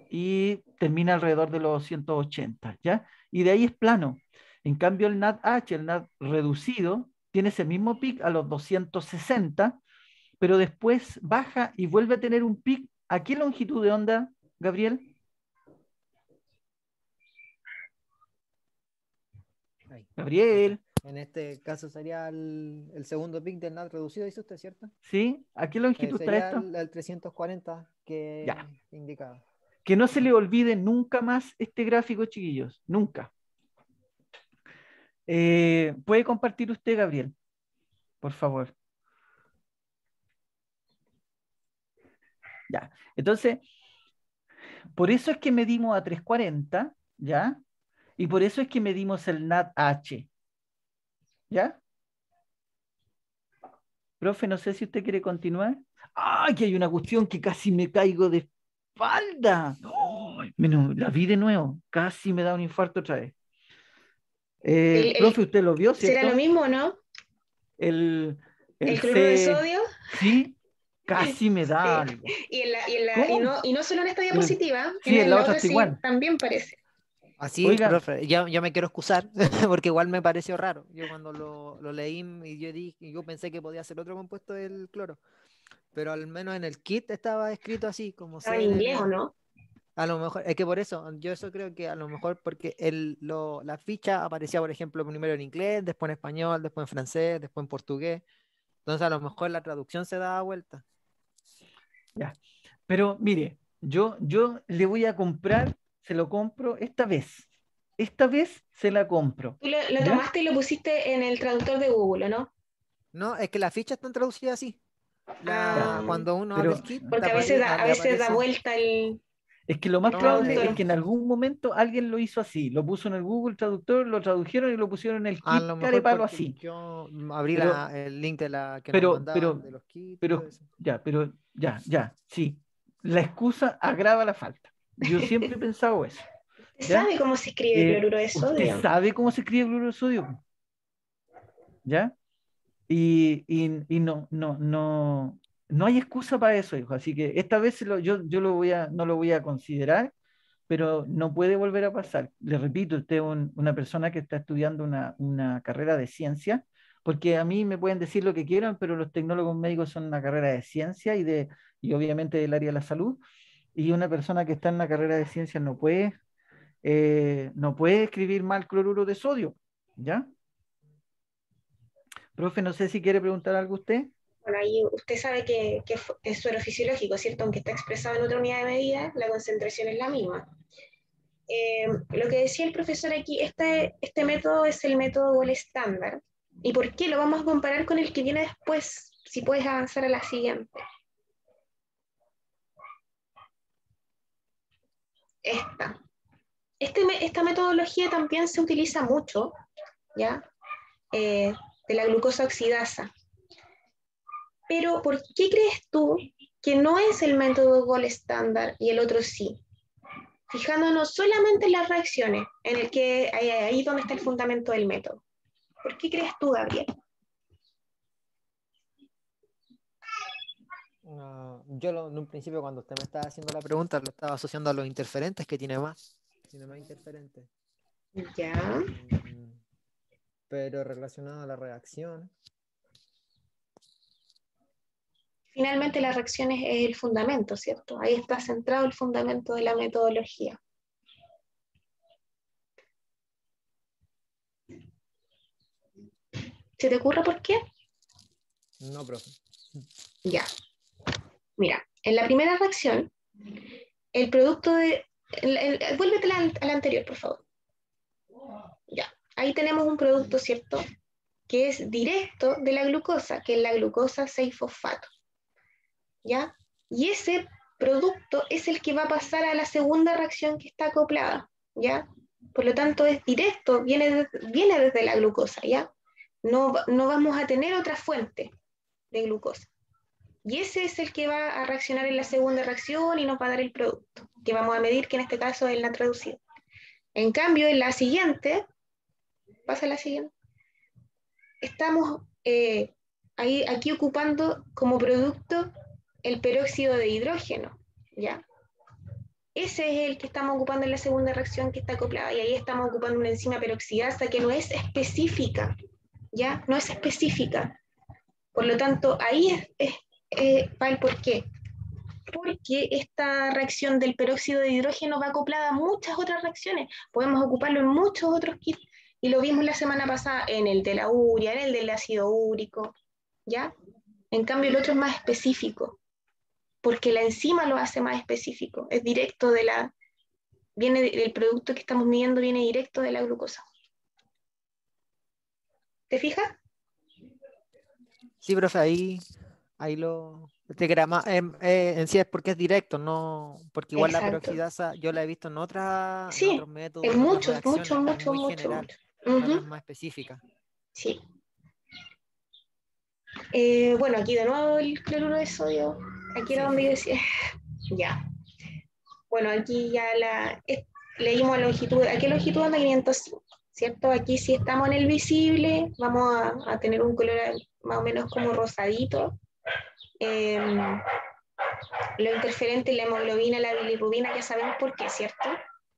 Speaker 1: y termina alrededor de los 180, ¿ya? Y de ahí es plano. En cambio, el NADH, el NAD reducido, tiene ese mismo pic a los 260, pero después baja y vuelve a tener un pic. ¿A qué longitud de onda, Gabriel?
Speaker 2: Ahí.
Speaker 1: Gabriel,
Speaker 2: En este caso sería el segundo pic del NAT reducido, dice usted, ¿cierto?
Speaker 1: ¿sí? ¿A qué longitud está
Speaker 2: Sería
Speaker 1: esto?
Speaker 2: el 340 que
Speaker 1: Ya.
Speaker 2: indicaba.
Speaker 1: Que no se le olvide nunca más este gráfico, chiquillos. Nunca. ¿Puede compartir usted, Gabriel? Por favor. Ya. Entonces, por eso es que medimos a 340, ¿ya? Y por eso es que medimos el NADH, ¿ya? Profe, no sé si usted quiere continuar. ¡Ay, que hay una cuestión que casi me caigo de espalda! ¡Ay! La vi de nuevo. Casi me da un infarto otra vez. Profe, usted lo vio,
Speaker 3: ¿Será lo
Speaker 1: ¿cierto?
Speaker 3: mismo, no?
Speaker 1: El, el
Speaker 3: El cloruro de
Speaker 1: C,
Speaker 3: sodio.
Speaker 1: sí, casi me da
Speaker 3: Sí.
Speaker 1: algo.
Speaker 3: Y
Speaker 1: ¿Cómo?
Speaker 3: no solo en esta diapositiva,
Speaker 1: Sí, en la
Speaker 3: la
Speaker 1: otra
Speaker 3: otra
Speaker 1: está
Speaker 3: sí
Speaker 1: igual.
Speaker 3: también parece.
Speaker 2: Así,
Speaker 1: Oiga,
Speaker 2: profe, yo me quiero excusar porque igual me pareció raro. Yo cuando lo leí y yo pensé que podía ser otro compuesto del cloro, pero al menos en el kit estaba escrito así, como
Speaker 3: Estaba en inglés, ¿o
Speaker 2: CNN.
Speaker 3: no?
Speaker 2: A lo mejor, es que por eso, yo eso creo que a lo mejor porque la ficha aparecía, por ejemplo, primero en inglés, después en español, después en francés, después en portugués. Entonces a lo mejor la traducción se daba vuelta.
Speaker 1: ya. Pero mire, yo le voy a comprar, se lo compro esta vez. Esta vez se la compro.
Speaker 3: Tú lo
Speaker 1: ¿Ya?
Speaker 3: tomaste y lo pusiste en el traductor de Google, ¿o no?
Speaker 2: No, es que las fichas están traducidas así.
Speaker 1: Ya.
Speaker 3: Ah,
Speaker 2: Cuando uno abre
Speaker 1: Pero,
Speaker 2: el kit,
Speaker 3: porque
Speaker 2: le
Speaker 3: a veces
Speaker 2: le
Speaker 3: da
Speaker 2: aparece.
Speaker 3: vuelta el...
Speaker 1: Es que lo más
Speaker 2: No,
Speaker 1: probable es
Speaker 3: traductor.
Speaker 1: que en algún momento alguien lo hizo así, lo puso en el Google Traductor, lo tradujeron y lo pusieron en el
Speaker 2: a
Speaker 1: kit
Speaker 2: lo mejor
Speaker 1: carepalo
Speaker 2: porque
Speaker 1: así.
Speaker 2: yo abrí
Speaker 1: Pero,
Speaker 2: el link de la que nos
Speaker 1: pero,
Speaker 2: mandaban
Speaker 1: pero,
Speaker 2: de los kits y todo
Speaker 1: pero,
Speaker 2: eso.
Speaker 1: ya, sí. La excusa agrava la falta. Yo siempre he pensado eso,
Speaker 3: ¿Usted
Speaker 1: ¿ya?
Speaker 3: sabe cómo se escribe cloruro de
Speaker 1: ¿Usted
Speaker 3: sodio?
Speaker 1: sabe cómo se escribe cloruro de sodio? ¿Ya? Y no hay excusa para eso, hijo. Así que esta vez yo no lo voy a considerar, pero no puede volver a pasar. Le repito, usted es una persona que está estudiando una carrera de ciencia, porque a mí me pueden decir lo que quieran, pero los tecnólogos médicos son una carrera de ciencia y obviamente del área de la salud, y una persona que está en una carrera de ciencia no puede escribir mal cloruro de sodio, ¿ya? Profe, no sé si quiere preguntar algo usted.
Speaker 3: Bueno, ahí usted sabe que es suero fisiológico, ¿cierto? Aunque está expresado en otra unidad de medida, la concentración es la misma. Lo que decía el profesor aquí, este método es el método Gold estándar. ¿Y por qué lo vamos a comparar con el que viene después? Si puedes avanzar a la siguiente. Esta. Esta metodología también se utiliza mucho, ¿ya? De la glucosa oxidasa. Pero ¿por qué crees tú que no es el método Gold estándar y el otro sí? Fijándonos solamente en las reacciones, en el que ahí donde está el fundamento del método. ¿Por qué crees tú, Gabriel?
Speaker 2: En un principio cuando usted me estaba haciendo la pregunta lo estaba asociando a los interferentes que tiene más interferentes.
Speaker 3: Ya.
Speaker 2: Mm, pero relacionado a la reacción,
Speaker 3: Finalmente la reacción es el fundamento, ¿cierto? Ahí está centrado el fundamento de la metodología. ¿Se te ocurre por qué?
Speaker 2: no, profe.
Speaker 3: Ya. Mira, en la primera reacción, el producto de... vuélvete a la anterior, por favor. Ya. Ahí tenemos un producto, ¿cierto? Que es directo de la glucosa, que es la glucosa 6-fosfato. ¿Ya? Y ese producto es el que va a pasar a la segunda reacción que está acoplada, ¿ya? Por lo tanto, es directo, viene desde la glucosa, ¿ya? No vamos a tener otra fuente de glucosa. Y ese es el que va a reaccionar en la segunda reacción y nos va a dar el producto, que vamos a medir, que en este caso es la traducida. En cambio, en la siguiente, pasa a la siguiente, estamos aquí ocupando como producto el peróxido de hidrógeno, ¿ya? Ese es el que estamos ocupando en la segunda reacción que está acoplada y ahí estamos ocupando una enzima peroxidasa que no es específica, ¿ya? No es específica. Por lo tanto, ahí va el porqué. Porque esta reacción del peróxido de hidrógeno va acoplada a muchas otras reacciones. Podemos ocuparlo en muchos otros kits y lo vimos la semana pasada en el de la urea, en el del ácido úrico, ¿ya? En cambio, el otro es más específico, porque la enzima lo hace más específico. Es directo el producto que estamos midiendo viene directo de la glucosa. ¿Te fijas?
Speaker 2: Sí, profe, ahí lo... Este grama, en sí es porque es directo, no porque igual la
Speaker 3: Exacto.
Speaker 2: peroxidasa yo la he visto en
Speaker 3: Sí,
Speaker 2: otros métodos,
Speaker 3: es
Speaker 2: en otras
Speaker 3: mucho,
Speaker 2: reacciones, es
Speaker 3: mucho,
Speaker 2: muy
Speaker 3: mucho,
Speaker 2: general,
Speaker 3: mucho.
Speaker 2: la otra
Speaker 3: Uh-huh.
Speaker 2: es más específica.
Speaker 3: Sí. Bueno, aquí de nuevo el cloruro de sodio. Aquí era
Speaker 2: Sí.
Speaker 3: donde yo decía. Ya. Bueno, aquí ya leímos longitud. ¿A qué longitud anda? 505, ¿cierto? Aquí si estamos en el visible, vamos a tener un color más o menos como rosadito. Eh, lo interferente, la hemoglobina, la bilirrubina, ya sabemos por qué, ¿cierto?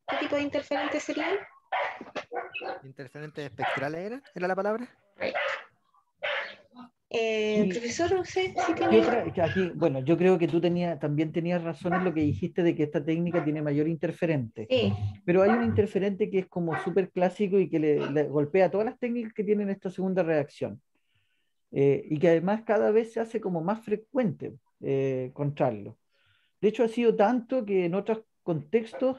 Speaker 3: ¿Qué tipo de interferentes serían?
Speaker 2: ¿Interferentes espectrales era la palabra?
Speaker 3: Right.
Speaker 1: Y,
Speaker 3: Profesor, no sé si
Speaker 1: y
Speaker 3: tiene...
Speaker 1: otra, que aquí, bueno, yo creo que tú también tenías razón en lo que dijiste de que esta técnica tiene mayor interferente,
Speaker 3: Sí,
Speaker 1: pero hay un interferente que es como súper clásico y que le golpea todas las técnicas que tienen esta segunda reacción, y que además cada vez se hace como más frecuente encontrarlo. De hecho, ha sido tanto que en otros contextos,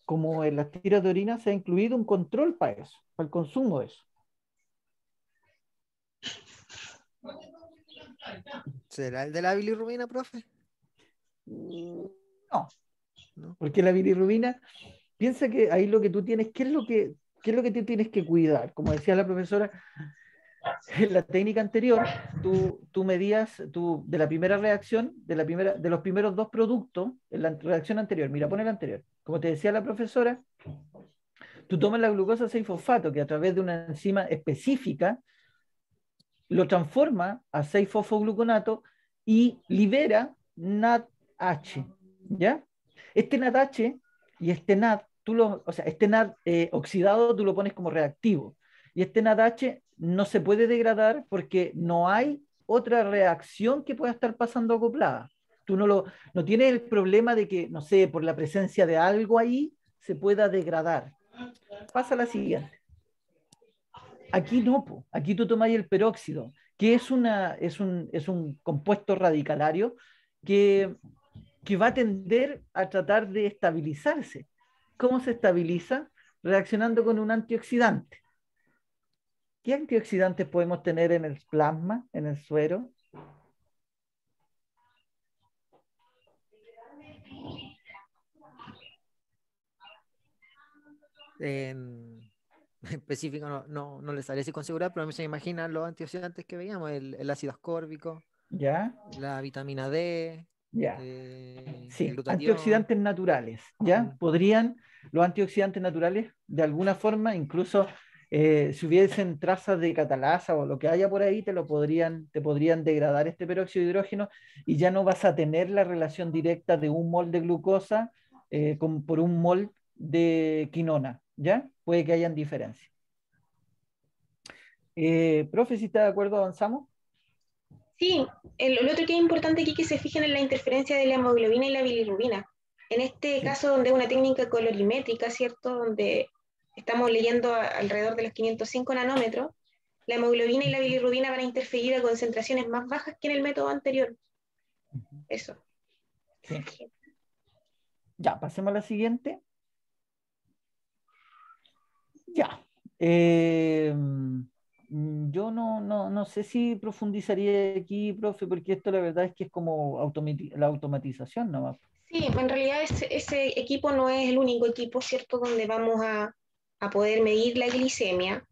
Speaker 1: como en las tiras de orina, se ha incluido un control para eso, para el consumo de eso.
Speaker 2: ¿Será el de la bilirrubina, profe?
Speaker 1: No,
Speaker 2: ¿no?
Speaker 1: Porque la bilirrubina, piensa que ahí lo que tú tienes, qué es lo que tú tienes que cuidar? Como decía la profesora, en la técnica anterior, tú medías de la primera reacción, de los primeros dos productos, en la reacción anterior, mira, pon el anterior. Como te decía la profesora, tú tomas la glucosa 6-fosfato, que a través de una enzima específica lo transforma a 6-fosfogluconato y libera NADH, ¿ya? Este NADH y este NAD, o sea, este NAD oxidado tú lo pones como reactivo. Y este NADH no se puede degradar porque no hay otra reacción que pueda estar pasando acoplada. Tú no tienes el problema de que, no sé, por la presencia de algo ahí se pueda degradar. Pasa la siguiente. Aquí no, po. Aquí tú tomas el peróxido, que es un compuesto radicalario que, que va a tender a tratar de estabilizarse. ¿Cómo se estabiliza? Reaccionando con un antioxidante. ¿Qué antioxidantes podemos tener en el plasma, en el suero?
Speaker 2: En específico no le sale así con seguridad, pero a mí se me imaginan los antioxidantes que veíamos, el ácido ascórbico,
Speaker 1: ¿Ya?
Speaker 2: la vitamina D,
Speaker 1: Ya.
Speaker 2: el
Speaker 1: Sí,
Speaker 2: glutatión.
Speaker 1: antioxidantes naturales, ¿ya?
Speaker 2: Mm.
Speaker 1: Podrían, los antioxidantes naturales, de alguna forma, incluso si hubiesen trazas de catalasa o lo que haya por ahí, te podrían degradar este peróxido de hidrógeno y ya no vas a tener la relación directa de un mol de glucosa por un mol de quinona, ¿ya? Puede que hayan diferencias. Profe, si está de acuerdo, avanzamos.
Speaker 3: Sí, lo otro que es importante aquí es que se fijen en la interferencia de la hemoglobina y la bilirrubina. En este
Speaker 1: Sí.
Speaker 3: caso, donde es una técnica colorimétrica, ¿cierto? Donde estamos leyendo alrededor de los 505 nanómetros, la hemoglobina y la bilirrubina van a interferir a concentraciones más bajas que en el método anterior. Eso.
Speaker 1: Sí. Ya, pasemos a la siguiente. Ya. Yo no sé si profundizaría aquí, profe, porque esto la verdad es que es como la automatización nomás.
Speaker 3: Sí, en realidad ese equipo no es el único equipo, ¿cierto? Donde vamos a poder medir la glicemia.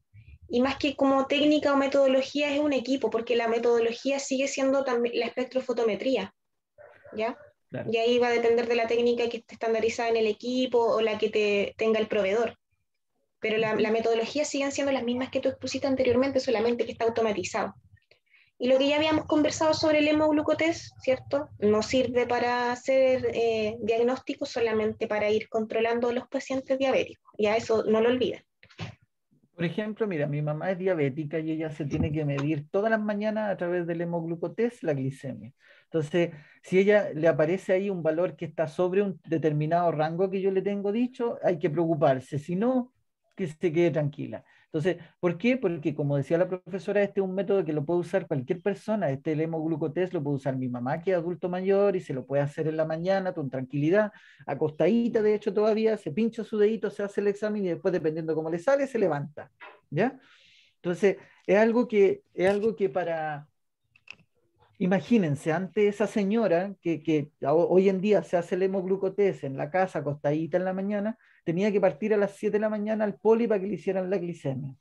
Speaker 3: Y más que como técnica o metodología es un equipo, porque la metodología sigue siendo también la espectrofotometría, ¿ya?
Speaker 1: Claro.
Speaker 3: Y ahí va a depender de la técnica que esté estandarizada en el equipo o la que tenga el proveedor. Pero la metodología siguen siendo las mismas que tú expusiste anteriormente, solamente que está automatizado. Y lo que ya habíamos conversado sobre el hemoglucotest, ¿cierto? No sirve para hacer diagnósticos, solamente para ir controlando a los pacientes diabéticos. Ya eso no lo olviden.
Speaker 1: Por ejemplo, mira, mi mamá es diabética y ella se tiene que medir todas las mañanas a través del hemoglucotest la glicemia. Entonces, si ella le aparece ahí un valor que está sobre un determinado rango que yo le tengo dicho, hay que preocuparse. Si no, que se quede tranquila. Entonces, ¿por qué? Porque como decía la profesora, este es un método que lo puede usar cualquier persona. El hemoglucotest lo puede usar mi mamá, que es adulto mayor, y se lo puede hacer en la mañana con tranquilidad, acostadita, de hecho, todavía, se pincha su dedito, se hace el examen y después, dependiendo cómo le sale, se levanta. ¿Ya? Entonces, es algo que imagínense, ante esa señora que hoy en día se hace el hemoglucotest en la casa, acostadita en la mañana, tenía que partir a las 7 de la mañana al poli para que le hicieran la glicemia.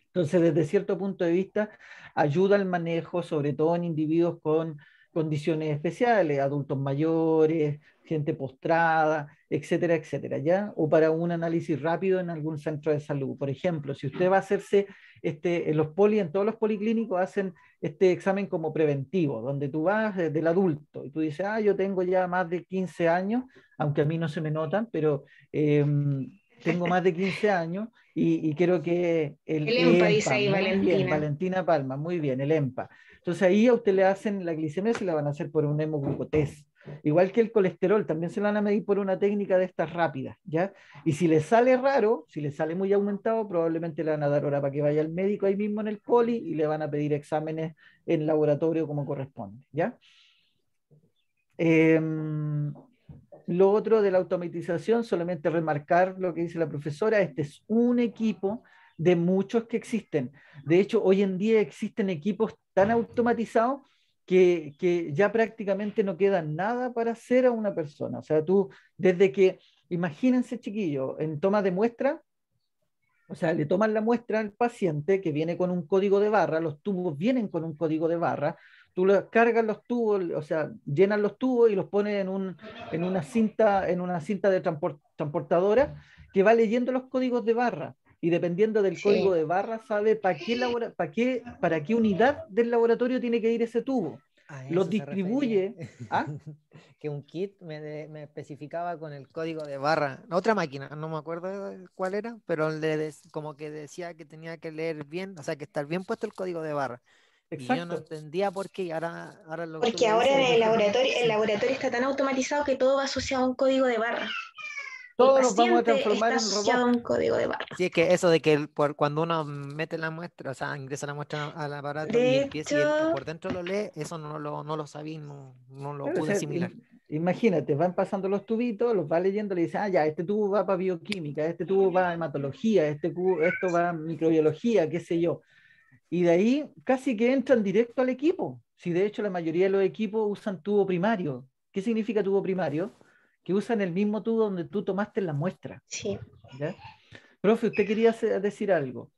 Speaker 1: Entonces, desde cierto punto de vista, ayuda al manejo, sobre todo en individuos con condiciones especiales, adultos mayores, gente postrada, etcétera, etcétera, ¿ya? O para un análisis rápido en algún centro de salud. Por ejemplo, si usted va a hacerse, en todos los policlínicos hacen este examen como preventivo, donde tú vas desde el adulto y tú dices, yo tengo ya más de 15 años, aunque a mí no se me notan, pero tengo más de 15 años y quiero que el
Speaker 3: El EMPA, dice
Speaker 1: EMPA,
Speaker 3: ahí
Speaker 1: muy bien,
Speaker 3: Valentina.
Speaker 1: Valentina Palma, muy bien, el EMPA. Entonces ahí a usted le hacen la glicemia, se la van a hacer por un hemoglucotest. Igual que el colesterol, también se lo van a medir por una técnica de estas rápidas, ¿ya? Y si le sale raro, si le sale muy aumentado, probablemente le van a dar hora para que vaya al médico ahí mismo en el poli y le van a pedir exámenes en laboratorio como corresponde, ¿ya? Eh, lo otro de la automatización, solamente remarcar lo que dice la profesora, este es un equipo de muchos que existen. De hecho, hoy en día existen equipos tan automatizados que ya prácticamente no queda nada para hacer a una persona. O sea, tú, desde que, imagínense, chiquillo, en toma de muestra, o sea, le toman la muestra al paciente que viene con un código de barra, los tubos vienen con un código de barra, tú cargas los tubos, o sea, llenas los tubos y los pones en una cinta de transportadora que va leyendo los códigos de barra. Y dependiendo del código
Speaker 3: Sí,
Speaker 1: de barra, sabe para qué unidad del laboratorio tiene que ir ese tubo.
Speaker 2: A
Speaker 1: Los
Speaker 2: eso se refería.
Speaker 1: distribuye. ¿Ah?
Speaker 2: Que un kit me especificaba con el código de barra. Otra máquina, no me acuerdo cuál era, pero como que decía que tenía que leer bien, o sea, que estar bien puesto el código de barra. Y yo no
Speaker 1: Exacto.
Speaker 2: entendía por qué, y ahora tú
Speaker 3: porque
Speaker 2: lo
Speaker 3: ahora
Speaker 2: dices.
Speaker 3: el
Speaker 2: Sí.
Speaker 3: laboratorio está tan automatizado que todo va asociado a un código de barra. El
Speaker 1: Todos nos vamos a
Speaker 3: paciente
Speaker 1: transformar
Speaker 3: está
Speaker 1: en
Speaker 3: asociado a
Speaker 1: robots.
Speaker 3: un código de barra.
Speaker 2: Sí, es que eso de que cuando uno mete la muestra, o sea, ingresa la muestra al aparato y
Speaker 3: De
Speaker 2: empieza y él
Speaker 3: hecho,
Speaker 2: por dentro lo lee, eso no lo sabía y no lo
Speaker 1: Claro, o
Speaker 2: pude
Speaker 1: sea,
Speaker 2: asimilar.
Speaker 1: imagínate, van pasando los tubitos, los va leyendo, le dice, ah, ya, este tubo va para bioquímica, este tubo va a hematología, esto va a microbiología, qué sé yo. Y de ahí casi que entran directo al equipo. Si de hecho la mayoría de los equipos usan tubo primario. ¿Qué significa tubo primario? Que usan el mismo tubo donde tú tomaste la muestra.
Speaker 3: sí.
Speaker 1: ¿Ya? Profe, usted quería decir algo.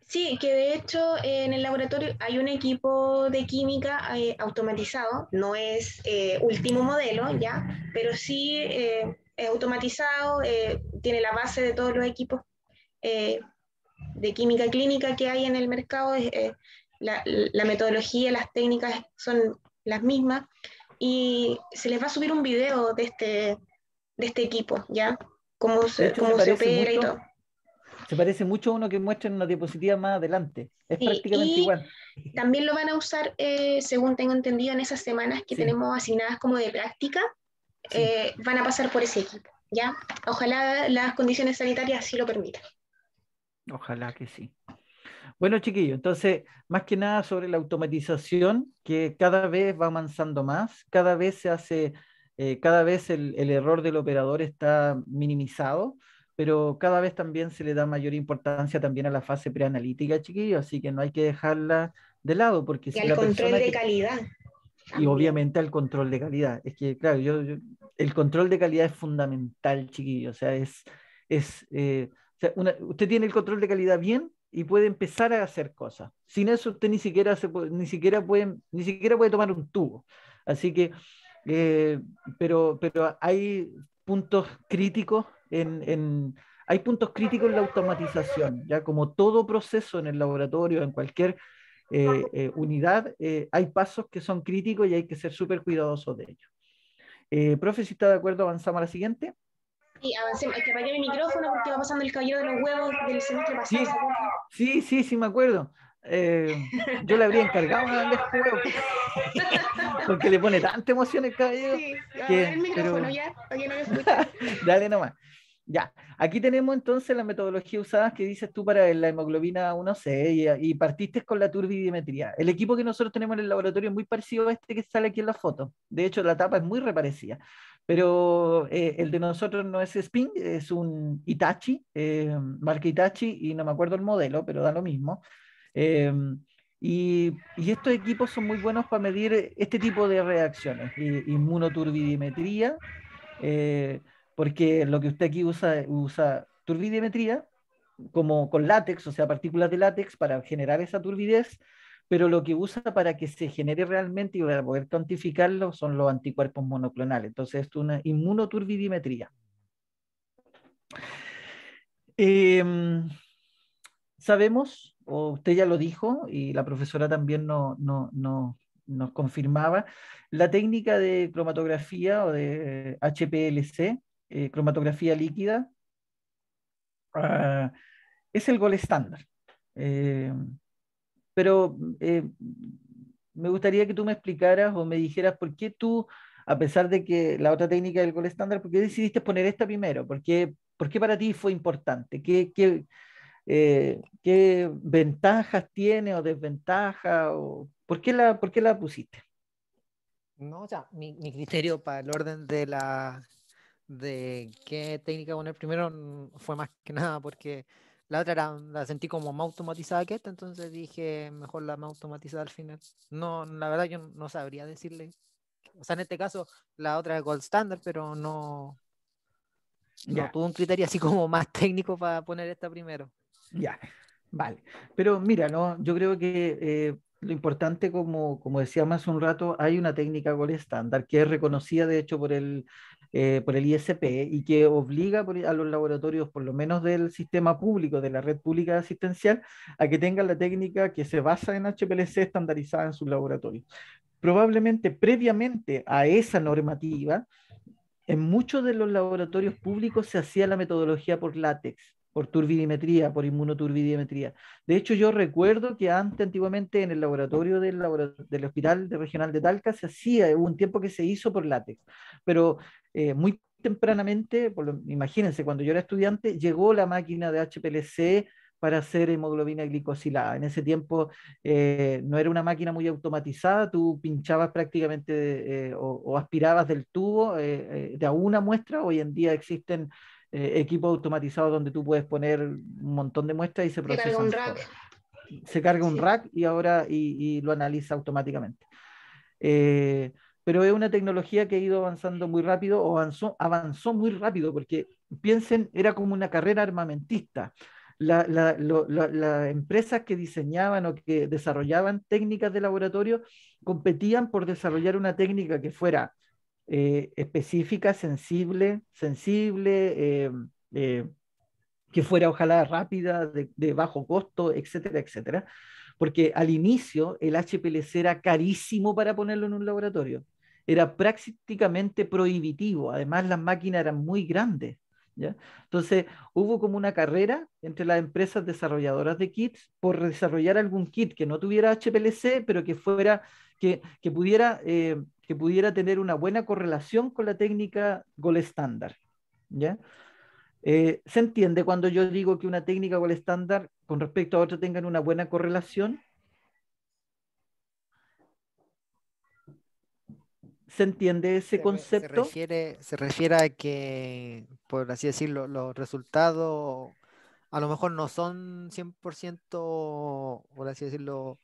Speaker 3: Sí, que de hecho en el laboratorio hay un equipo de química automatizado, no es último modelo, ¿ya? Pero sí es automatizado, tiene la base de todos los equipos eh, de química clínica que hay en el mercado, la metodología, las técnicas son las mismas y se les va a subir un video de este equipo, ¿ya?
Speaker 1: De hecho,
Speaker 3: Cómo se opera y todo.
Speaker 1: se parece mucho a uno que muestra en una diapositiva más adelante. Es
Speaker 3: Sí,
Speaker 1: prácticamente
Speaker 3: y
Speaker 1: igual.
Speaker 3: también lo van a usar, según tengo entendido, en esas semanas que
Speaker 1: Sí,
Speaker 3: tenemos asignadas como de práctica,
Speaker 1: sí.
Speaker 3: van a pasar por ese equipo, ¿ya? Ojalá las condiciones sanitarias así lo permitan.
Speaker 1: Ojalá que sí. Bueno, chiquillos, entonces, más que nada sobre la automatización, que cada vez va avanzando más, cada vez se hace, cada vez el error del operador está minimizado, pero cada vez también se le da mayor importancia también a la fase preanalítica, chiquillos, así que no hay que dejarla de lado, porque
Speaker 3: Y
Speaker 1: si
Speaker 3: al
Speaker 1: la
Speaker 3: control
Speaker 1: persona
Speaker 3: de
Speaker 1: que,
Speaker 3: calidad
Speaker 1: y
Speaker 3: también.
Speaker 1: obviamente al control de calidad, es que, claro, el control de calidad es fundamental, chiquillos, o sea, o sea, usted tiene el control de calidad bien y puede empezar a hacer cosas. Sin eso usted ni siquiera puede tomar un tubo. Así que, eh, pero hay puntos críticos hay puntos críticos en la automatización, ya como todo proceso en el laboratorio, en cualquier unidad, hay pasos que son críticos y hay que ser súper cuidadosos de ellos. Profe, si está de acuerdo, avanzamos a la siguiente.
Speaker 3: Y avancemos, es que apagué mi micrófono porque va pasando el caballero de los huevos del semestre pasado, ¿se
Speaker 1: Sí,
Speaker 3: acuerdan?
Speaker 1: sí, me acuerdo. Eh, yo le habría encargado una bandeja de huevo porque le pone tanta emoción el caballero
Speaker 3: Sí, voy a apagar el micrófono
Speaker 1: pero
Speaker 3: ya, para que no lo escuchen.
Speaker 1: dale nomás. Ya, aquí tenemos entonces la metodología usada que dices tú para la hemoglobina 1C y partiste con la turbidimetría. El equipo que nosotros tenemos en el laboratorio es muy parecido a este que sale aquí en la foto. De hecho, la tapa es muy reparecida. Pero el de nosotros no es Spin, es un Itachi, marca Itachi, y no me acuerdo el modelo, pero da lo mismo. Eh, y estos equipos son muy buenos para medir este tipo de reacciones, inmunoturbidimetría, eh, porque lo que usted aquí usa turbidimetría como con látex, o sea, partículas de látex para generar esa turbidez, pero lo que usa para que se genere realmente y para poder cuantificarlo son los anticuerpos monoclonales. Entonces, es una inmunoturbidimetría. Em, Sabemos, o usted ya lo dijo, y la profesora también nos confirmaba, la técnica de cromatografía o de HPLC, cromatografía líquida, ah, es el gol estándar. Eh, pero me gustaría que tú me explicaras o me dijeras por qué tú, a pesar de que la otra técnica del gol estándar, ¿por qué decidiste poner esta primero? Por qué para ti fue importante? ¿Qué ventajas tiene o desventajas? O, por qué la pusiste?
Speaker 2: No, o sea, mi criterio para el orden de qué técnica poner primero fue más que nada porque La otra la sentí como más automatizada que esta, entonces dije, mejor la más automatizada al final. No, la verdad yo no sabría decirle. O sea, en este caso, la otra es Gold Standard, pero no
Speaker 1: Ya,
Speaker 2: tuvo un criterio así como más técnico para poner esta primero.
Speaker 1: ya, vale. Pero mira, ¿no? Yo creo que lo importante, como decíamos hace un rato, hay una técnica Gold estándar que es reconocida, de hecho, por el ISP y que obliga a los laboratorios, por lo menos del sistema público, de la red pública asistencial, a que tengan la técnica que se basa en HPLC estandarizada en sus laboratorios. Probablemente previamente a esa normativa, en muchos de los laboratorios públicos se hacía la metodología por látex, por turbidimetría, por inmunoturbidimetría. De hecho, yo recuerdo que antiguamente en el laboratorio del Hospital Regional de Talca se hacía, hubo un tiempo que se hizo por látex, pero muy tempranamente, imagínense, cuando yo era estudiante, llegó la máquina de HPLC para hacer hemoglobina glicosilada. En ese tiempo no era una máquina muy automatizada, tú pinchabas prácticamente o aspirabas del tubo de a una muestra. Hoy en día existen equipos automatizados donde tú puedes poner un montón de muestras y se
Speaker 3: Se carga un
Speaker 1: procesan
Speaker 3: rack.
Speaker 1: solas. Se carga un
Speaker 3: Sí.
Speaker 1: rack y ahora y lo analiza automáticamente. Eh, pero es una tecnología que ha ido avanzando muy rápido, o avanzó muy rápido, porque piensen, era como una carrera armamentista. Las empresas que diseñaban o que desarrollaban técnicas de laboratorio competían por desarrollar una técnica que fuera específica, sensible, eh, que fuera ojalá rápida, de bajo costo, etcétera, etcétera. Porque al inicio el HPLC era carísimo para ponerlo en un laboratorio. Era prácticamente prohibitivo. Además, las máquinas eran muy grandes. ¿Ya? Entonces, hubo como una carrera entre las empresas desarrolladoras de kits por desarrollar algún kit que no tuviera HPLC, pero que fuera, que pudiera tener una buena correlación con la técnica Gold Standard. ¿Ya? ¿Se entiende cuando yo digo que una técnica o el estándar con respecto a otra tengan una buena correlación? ¿Se entiende ese concepto?
Speaker 2: Se refiere a que, por así decirlo, los resultados a lo mejor no son 100%, por así decirlo,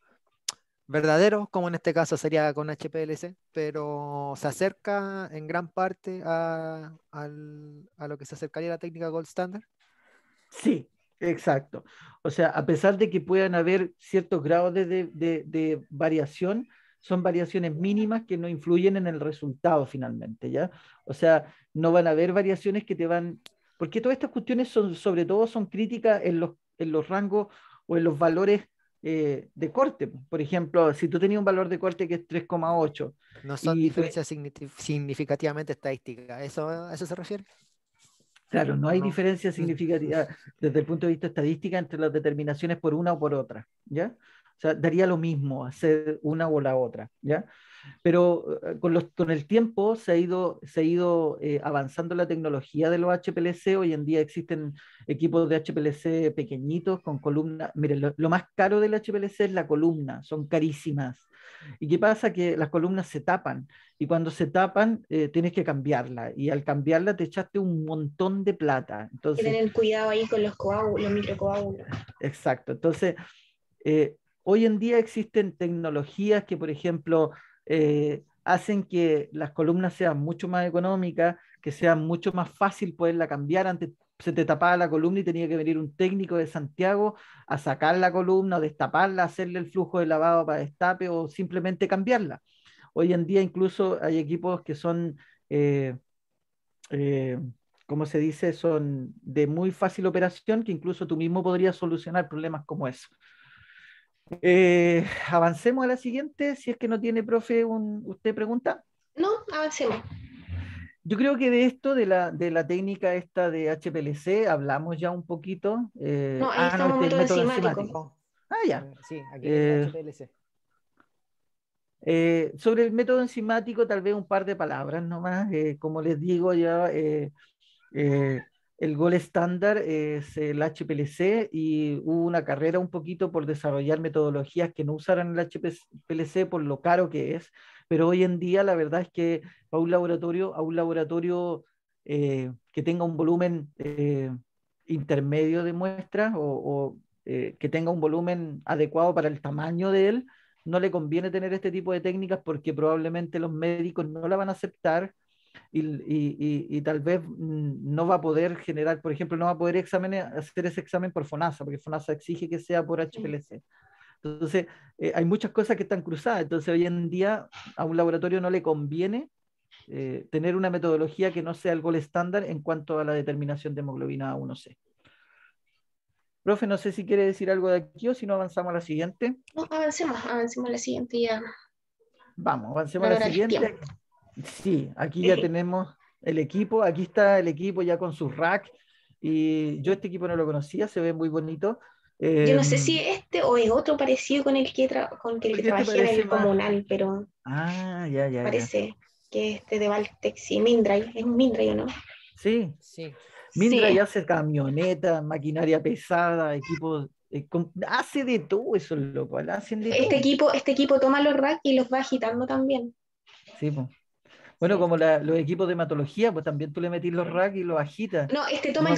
Speaker 2: verdaderos, como en este caso sería con HPLC, pero se acerca en gran parte a lo que se acercaría a la técnica Gold Standard.
Speaker 1: Sí, exacto. O sea, a pesar de que puedan haber ciertos grados de variación, son variaciones mínimas que no influyen en el resultado finalmente, ¿ya? O sea, no van a haber variaciones que te van, porque todas estas cuestiones son, sobre todo, son críticas en los rangos o en los valores de corte. Por ejemplo, si tú tenías un valor de corte que es 3,8
Speaker 2: No son
Speaker 1: y tú,
Speaker 2: diferencias significativamente estadísticas. ¿A eso se refiere?
Speaker 1: claro, no
Speaker 2: ¿O
Speaker 1: hay
Speaker 2: no?
Speaker 1: diferencia
Speaker 2: Mm.
Speaker 1: significativa desde el punto de vista estadística entre las determinaciones por una o por otra, ¿ya? O sea, daría lo mismo hacer una o la otra, ¿ya? Pero con el tiempo se ha ido avanzando la tecnología de los HPLC. Hoy en día existen equipos de HPLC pequeñitos con columnas. Miren, lo más caro del HPLC es la columna, son carísimas. ¿Y qué pasa? Que las columnas se tapan y cuando se tapan tienes que cambiarla y al cambiarla te echaste un montón de plata.
Speaker 3: Hay que
Speaker 1: Entonces,
Speaker 3: tener cuidado ahí con los coágulos, los microcoágulos.
Speaker 1: exacto. Entonces, hoy en día existen tecnologías que, por ejemplo, hacen que las columnas sean mucho más económicas, que sea mucho más fácil poderla cambiar. Antes se te tapaba la columna y tenía que venir un técnico de Santiago a sacar la columna o destaparla, hacerle el flujo de lavado para destape o simplemente cambiarla. Hoy en día incluso hay equipos que son, eh, eh, ¿cómo se dice? Son de muy fácil operación, que incluso tú mismo podrías solucionar problemas como eso. Avancemos a la siguiente, si es que no tiene, profe, usted pregunta.
Speaker 3: No, avancemos.
Speaker 1: Yo creo que de esto, de la técnica esta de HPLC, hablamos ya un poquito.
Speaker 3: No, ahí
Speaker 1: No,
Speaker 3: estamos
Speaker 1: este es el
Speaker 3: método
Speaker 1: método
Speaker 3: enzimático.
Speaker 1: enzimático. Ah, ya.
Speaker 2: Sí, aquí viene el
Speaker 1: Eh,
Speaker 2: HPLC.
Speaker 1: sobre el método enzimático, tal vez un par de palabras nomás. Como les digo ya, Eh, el Gold Standard es el HPLC y hubo una carrera un poquito por desarrollar metodologías que no usaran el HPLC por lo caro que es, pero hoy en día la verdad es que a un laboratorio que tenga un volumen intermedio de muestras que tenga un volumen adecuado para el tamaño de él, no le conviene tener este tipo de técnicas porque probablemente los médicos no la van a aceptar y tal vez no va a poder generar, por ejemplo, no va a poder hacer ese examen por FONASA, porque FONASA exige que sea por HPLC. Entonces, hay muchas cosas que están cruzadas. Entonces, hoy en día a un laboratorio no le conviene tener una metodología que no sea el gold estándar en cuanto a la determinación de hemoglobina A1C. Profe, no sé si quiere decir algo de aquí o si no avanzamos a la siguiente.
Speaker 3: No, avancemos a la siguiente ya.
Speaker 1: Vamos, avancemos
Speaker 3: No
Speaker 1: a la
Speaker 3: lograr el
Speaker 1: siguiente.
Speaker 3: tiempo.
Speaker 1: Sí, aquí ya tenemos el equipo. Aquí está el equipo ya con sus rack. Y yo este equipo no lo conocía, se ve muy bonito.
Speaker 3: Yo no sé si este o es otro parecido con el que, con el que
Speaker 1: Porque este
Speaker 3: trabajé en
Speaker 1: parece
Speaker 3: el
Speaker 1: más.
Speaker 3: comunal, pero
Speaker 1: Ah, ya.
Speaker 3: parece que este de Valtex y Mindray. ¿Es un Mindray o no?
Speaker 1: Sí,
Speaker 2: Sí.
Speaker 1: Mindra
Speaker 3: Sí,
Speaker 1: ya hace camionetas, maquinaria pesada, equipos. Hace de todo eso, loco. Hacen de todo.
Speaker 3: este equipo toma los racks y los va agitando también.
Speaker 1: Sí, pues. Bueno,
Speaker 2: Sí.
Speaker 1: como los equipos de hematología, pues también tú le metís los racks y los agitas.
Speaker 3: No, este
Speaker 1: No me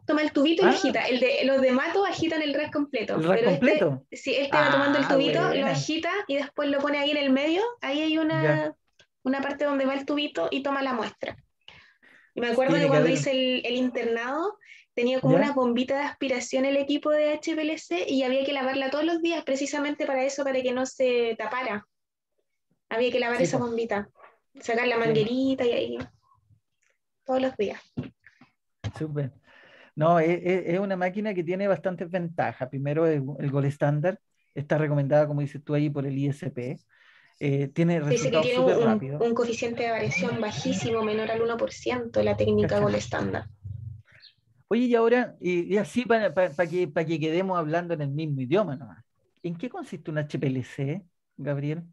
Speaker 3: toma el tubito y lo
Speaker 1: Ah,
Speaker 3: agita. Los de mato agitan el rack
Speaker 1: el
Speaker 3: completo,
Speaker 1: rack
Speaker 3: pero
Speaker 1: completo.
Speaker 3: si este va tomando el
Speaker 1: Ah,
Speaker 3: tubito, lo
Speaker 1: buena.
Speaker 3: agita y después lo pone ahí en el medio. Ahí hay
Speaker 1: Ya.
Speaker 3: una parte donde va el tubito y toma la muestra. Y me acuerdo que
Speaker 1: Tiene que
Speaker 3: cuando
Speaker 1: haber.
Speaker 3: hice el internado, tenía como una
Speaker 1: ¿Ya?
Speaker 3: bombita de aspiración el equipo de HPLC y había que lavarla todos los días, precisamente para eso, para que no se tapara. Había que lavar
Speaker 1: Sí,
Speaker 3: esa
Speaker 1: pues.
Speaker 3: bombita, sacar la
Speaker 1: Sí,
Speaker 3: manguerita y ahí todos los días.
Speaker 1: súper. No, es una máquina que tiene bastantes ventajas. Primero, el Gold Standard está recomendada, como dices tú ahí, por el ISP. Tiene
Speaker 3: Dice que
Speaker 1: resultados
Speaker 3: tiene
Speaker 1: súper rápidos.
Speaker 3: un coeficiente de variación bajísimo, menor al 1%, la técnica
Speaker 1: Cacha.
Speaker 3: Gold Standard.
Speaker 1: Oye, y ahora, y así para que quedemos hablando en el mismo idioma nomás. ¿En qué consiste un HPLC, Gabriel?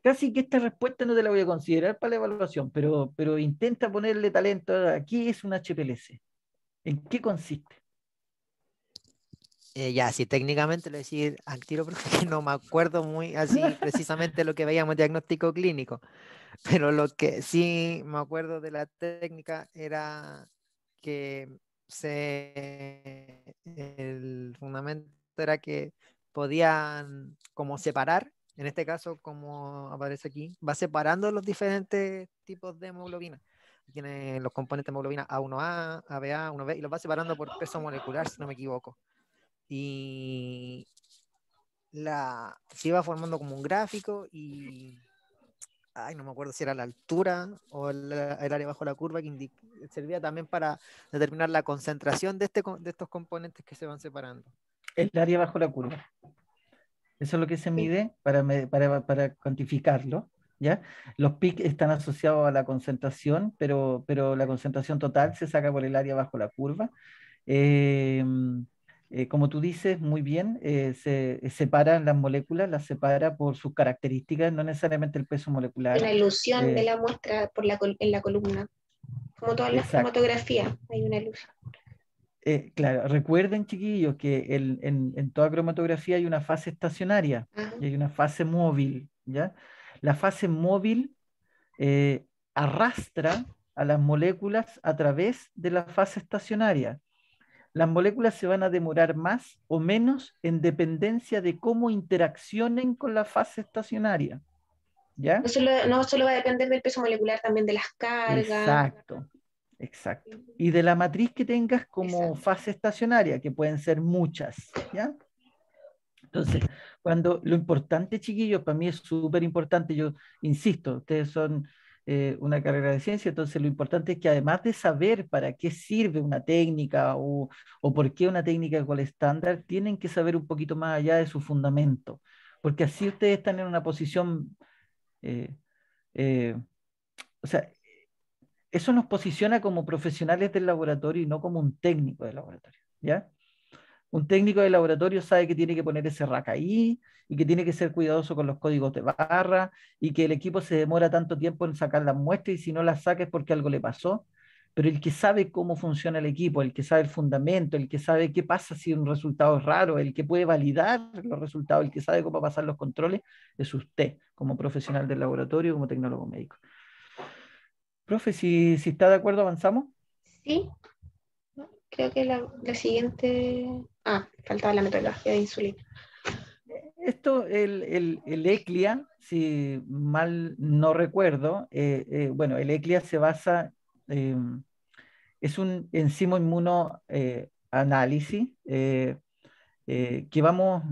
Speaker 1: Casi que esta respuesta no te la voy a considerar para la evaluación, pero intenta ponerle talento a qué es un HPLC. ¿En qué consiste?
Speaker 2: Ya, sí, técnicamente lo decir al tiro porque no me acuerdo muy así precisamente lo que veíamos en diagnóstico clínico, pero lo que sí me acuerdo de la técnica era que el fundamento era que podían como separar, en este caso como aparece aquí, va separando los diferentes tipos de hemoglobina. Tiene los componentes de hemoglobina A1A, ABA, 1B y los va separando por peso molecular, si no me equivoco. Y se iba formando como un gráfico y no me acuerdo si era la altura o el área bajo la curva que servía también para determinar la concentración de estos componentes que se van separando.
Speaker 1: El área bajo la curva. Eso es lo que se
Speaker 3: Sí.
Speaker 1: mide para cuantificarlo, ¿ya? Los PIC están asociados a la concentración, pero la concentración total se saca por el área bajo la curva. Eh, Como tú dices, muy bien, se separan las moléculas, las separa por sus características, no necesariamente el peso
Speaker 3: Hay
Speaker 1: molecular.
Speaker 3: una ilusión de
Speaker 1: Eh,
Speaker 3: la muestra en la columna. Como todas las
Speaker 1: exacto.
Speaker 3: cromatografías, hay una ilusión.
Speaker 1: Claro, recuerden, chiquillos, que en toda cromatografía hay una fase estacionaria
Speaker 3: Ajá.
Speaker 1: y hay una fase móvil, ¿ya? La fase móvil eh, arrastra a las moléculas a través de la fase estacionaria. Las moléculas se van a demorar más o menos en dependencia de cómo interaccionen con la fase estacionaria, ¿ya?
Speaker 3: No solo va a depender del peso molecular, también de las cargas.
Speaker 1: Exacto, exacto. Y de la matriz que tengas como
Speaker 3: Exacto.
Speaker 1: fase estacionaria, que pueden ser muchas, ¿ya? Entonces, cuando lo importante, chiquillos, para mí es súper importante, yo insisto, ustedes son una carrera de ciencia, entonces lo importante es que además de saber para qué sirve una técnica o por qué una técnica es gold estándar, tienen que saber un poquito más allá de su fundamento, porque así ustedes están en una posición, eh, eh, o sea, eso nos posiciona como profesionales del laboratorio y no como un técnico del laboratorio, ¿ya? Un técnico de laboratorio sabe que tiene que poner ese rack ahí y que tiene que ser cuidadoso con los códigos de barra y que el equipo se demora tanto tiempo en sacar las muestras y si no las saca es porque algo le pasó. Pero el que sabe cómo funciona el equipo, el que sabe el fundamento, el que sabe qué pasa si un resultado es raro, el que puede validar los resultados, el que sabe cómo pasar los controles, es usted como profesional del laboratorio, como tecnólogo médico. Profe, si está de acuerdo, avanzamos.
Speaker 3: Sí, creo que la siguiente... Ah, faltaba la metodología de insulina.
Speaker 1: Esto, el ECLIA, si mal no recuerdo, bueno, el ECLIA se basa, es un enzimo inmuno análisis que vamos,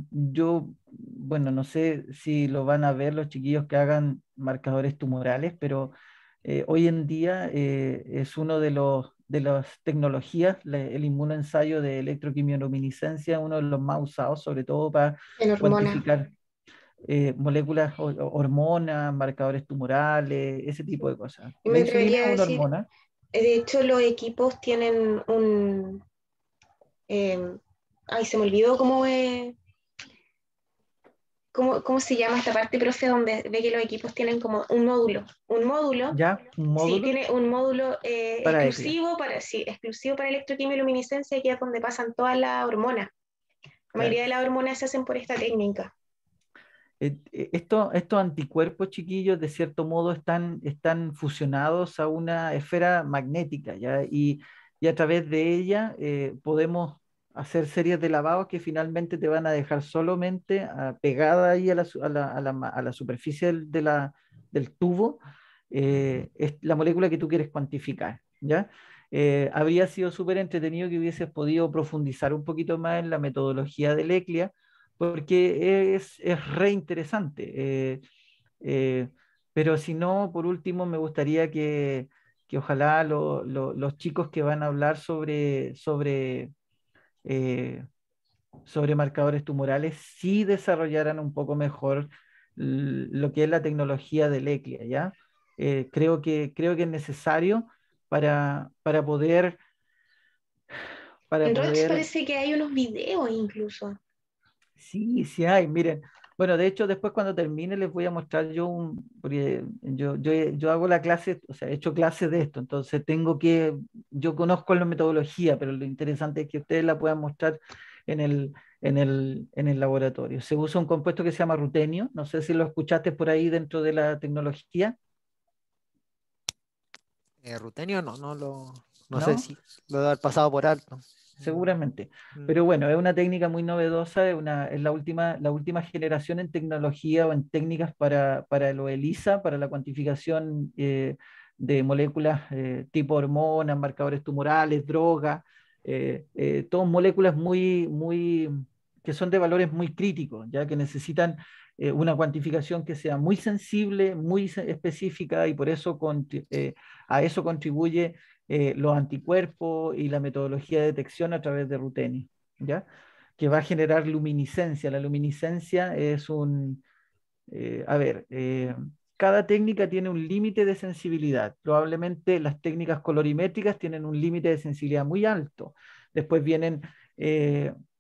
Speaker 1: bueno, no sé si lo van a ver los chiquillos que hagan marcadores tumorales, pero hoy en día es uno de las tecnologías, el inmunoensayo de electroquimioluminiscencia, uno de los más usados, sobre todo para
Speaker 3: En hormona.
Speaker 1: cuantificar moléculas, hormonas, marcadores tumorales, ese tipo de cosas.
Speaker 3: Y
Speaker 1: La
Speaker 3: me
Speaker 1: insulina
Speaker 3: atrevería
Speaker 1: es
Speaker 3: a
Speaker 1: una
Speaker 3: decir,
Speaker 1: hormona,
Speaker 3: de hecho, los equipos tienen un... ay, se me olvidó cómo se llama esta parte, profe, donde ve que los equipos tienen como un módulo. Un módulo,
Speaker 1: ya, un
Speaker 3: sí,
Speaker 1: módulo
Speaker 3: tiene un módulo
Speaker 1: para ECLIA.
Speaker 3: exclusivo para electroquimioluminiscencia, que es donde pasan todas las hormonas. La
Speaker 1: Claro.
Speaker 3: mayoría de las hormonas se hacen por esta técnica.
Speaker 1: Estos anticuerpos chiquillos, de cierto modo, están fusionados a una esfera magnética, ¿ya? Y a través de ella podemos hacer series de lavados que finalmente te van a dejar solamente pegada ahí a la superficie del tubo, es la molécula que tú quieres cuantificar, ¿ya? Habría sido súper entretenido que hubieses podido profundizar un poquito más en la metodología del ECLIA, porque es re interesante. Eh, pero si no, por último, me gustaría que ojalá los chicos que van a hablar eh, sobre marcadores tumorales sí desarrollaran un poco mejor lo que es la tecnología del ECLIA, ¿ya? Creo que es necesario para poder, para
Speaker 3: En Roche
Speaker 1: poder
Speaker 3: parece que hay unos videos incluso.
Speaker 1: Sí, sí hay, miren. Bueno, de hecho, después cuando termine les voy a mostrar porque yo hago la clase, o sea, he hecho clases de esto, entonces yo conozco la metodología, pero lo interesante es que ustedes la puedan mostrar en el laboratorio. Se usa un compuesto que se llama rutenio, no sé si lo escuchaste por ahí dentro de la tecnología,
Speaker 2: Rutenio no sé
Speaker 1: ¿no?
Speaker 2: si lo debe haber pasado por alto.
Speaker 1: Seguramente.
Speaker 2: Mm.
Speaker 1: Pero bueno, es una técnica muy novedosa, es la última generación en tecnología o en técnicas para lo ELISA, para la cuantificación de moléculas tipo hormonas, marcadores tumorales, drogas, todas moléculas que son de valores muy críticos, ya que necesitan una cuantificación que sea muy sensible, muy específica, y por eso a eso contribuye los anticuerpos y la metodología de detección a través de Ruteni, ¿ya? Que va a generar luminiscencia. La luminiscencia es a ver, cada técnica tiene un límite de sensibilidad. Probablemente las técnicas colorimétricas tienen un límite de sensibilidad muy alto. Después vienen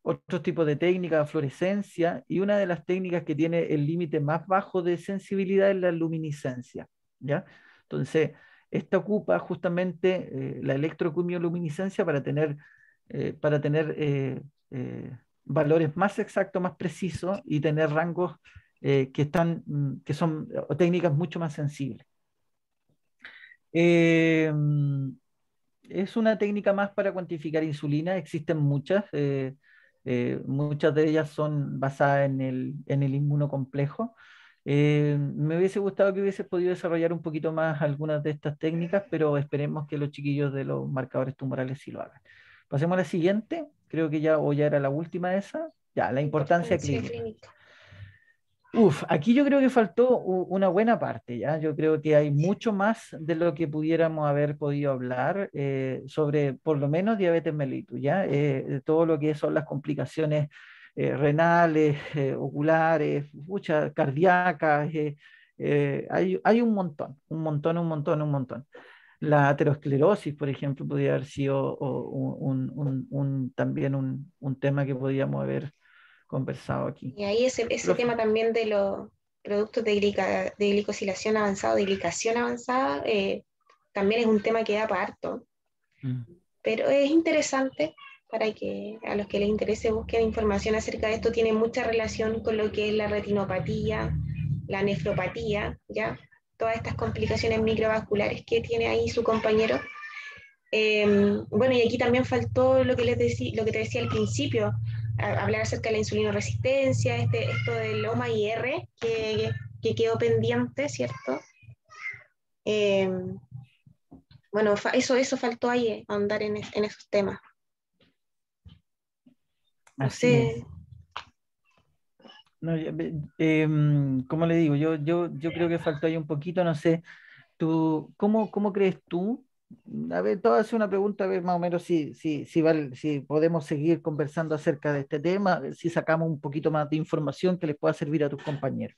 Speaker 1: otros tipos de técnicas, fluorescencia, y una de las técnicas que tiene el límite más bajo de sensibilidad es la luminiscencia, ¿ya? Entonces, esta ocupa justamente la electroquimioluminiscencia para tener valores más exactos, más precisos y tener rangos que son técnicas mucho más sensibles. Eh, es una técnica más para cuantificar insulina, existen muchas, muchas de ellas son basadas en el inmunocomplejo. Me hubiese gustado que hubiese podido desarrollar un poquito más algunas de estas técnicas, pero esperemos que los chiquillos de los marcadores tumorales sí lo hagan. Pasemos a la siguiente, creo que ya era la última de esa. Ya, la importancia
Speaker 3: Importancia
Speaker 1: clínica.
Speaker 3: clínica.
Speaker 1: Aquí yo creo que faltó una buena parte, ¿ya? Yo creo que hay mucho más de lo que pudiéramos haber podido hablar sobre, por lo menos, diabetes mellitus, ¿ya? De todo lo que son las complicaciones renales, oculares, cardíacas, hay un montón, un montón, un montón, un montón. La aterosclerosis, por ejemplo, podría haber sido también un tema que podíamos haber conversado aquí.
Speaker 3: Y ahí ese
Speaker 1: Profe.
Speaker 3: tema también de los productos de glicosilación avanzada, de glicación avanzada, también es un tema que da para harto.
Speaker 1: Mm.
Speaker 3: Pero es interesante para que a los que les interese busquen información acerca de esto. Tiene mucha relación con lo que es la retinopatía, la nefropatía, ¿ya? Todas estas complicaciones microvasculares que tiene ahí su compañero. Bueno, y aquí también faltó lo que lo que te decía al principio, hablar acerca de la insulinoresistencia, esto del OMA y R que quedó pendiente, ¿cierto? Eh, bueno, eso faltó ahí, ahondar en esos temas. No
Speaker 1: Así es.
Speaker 3: sé.
Speaker 1: No, ¿cómo le digo? Yo creo que faltó ahí un poquito, no sé, ¿cómo crees tú? A ver, te voy a hacer una pregunta, a ver más o menos si podemos seguir conversando acerca de este tema, a ver si sacamos un poquito más de información que les pueda servir a tus compañeros.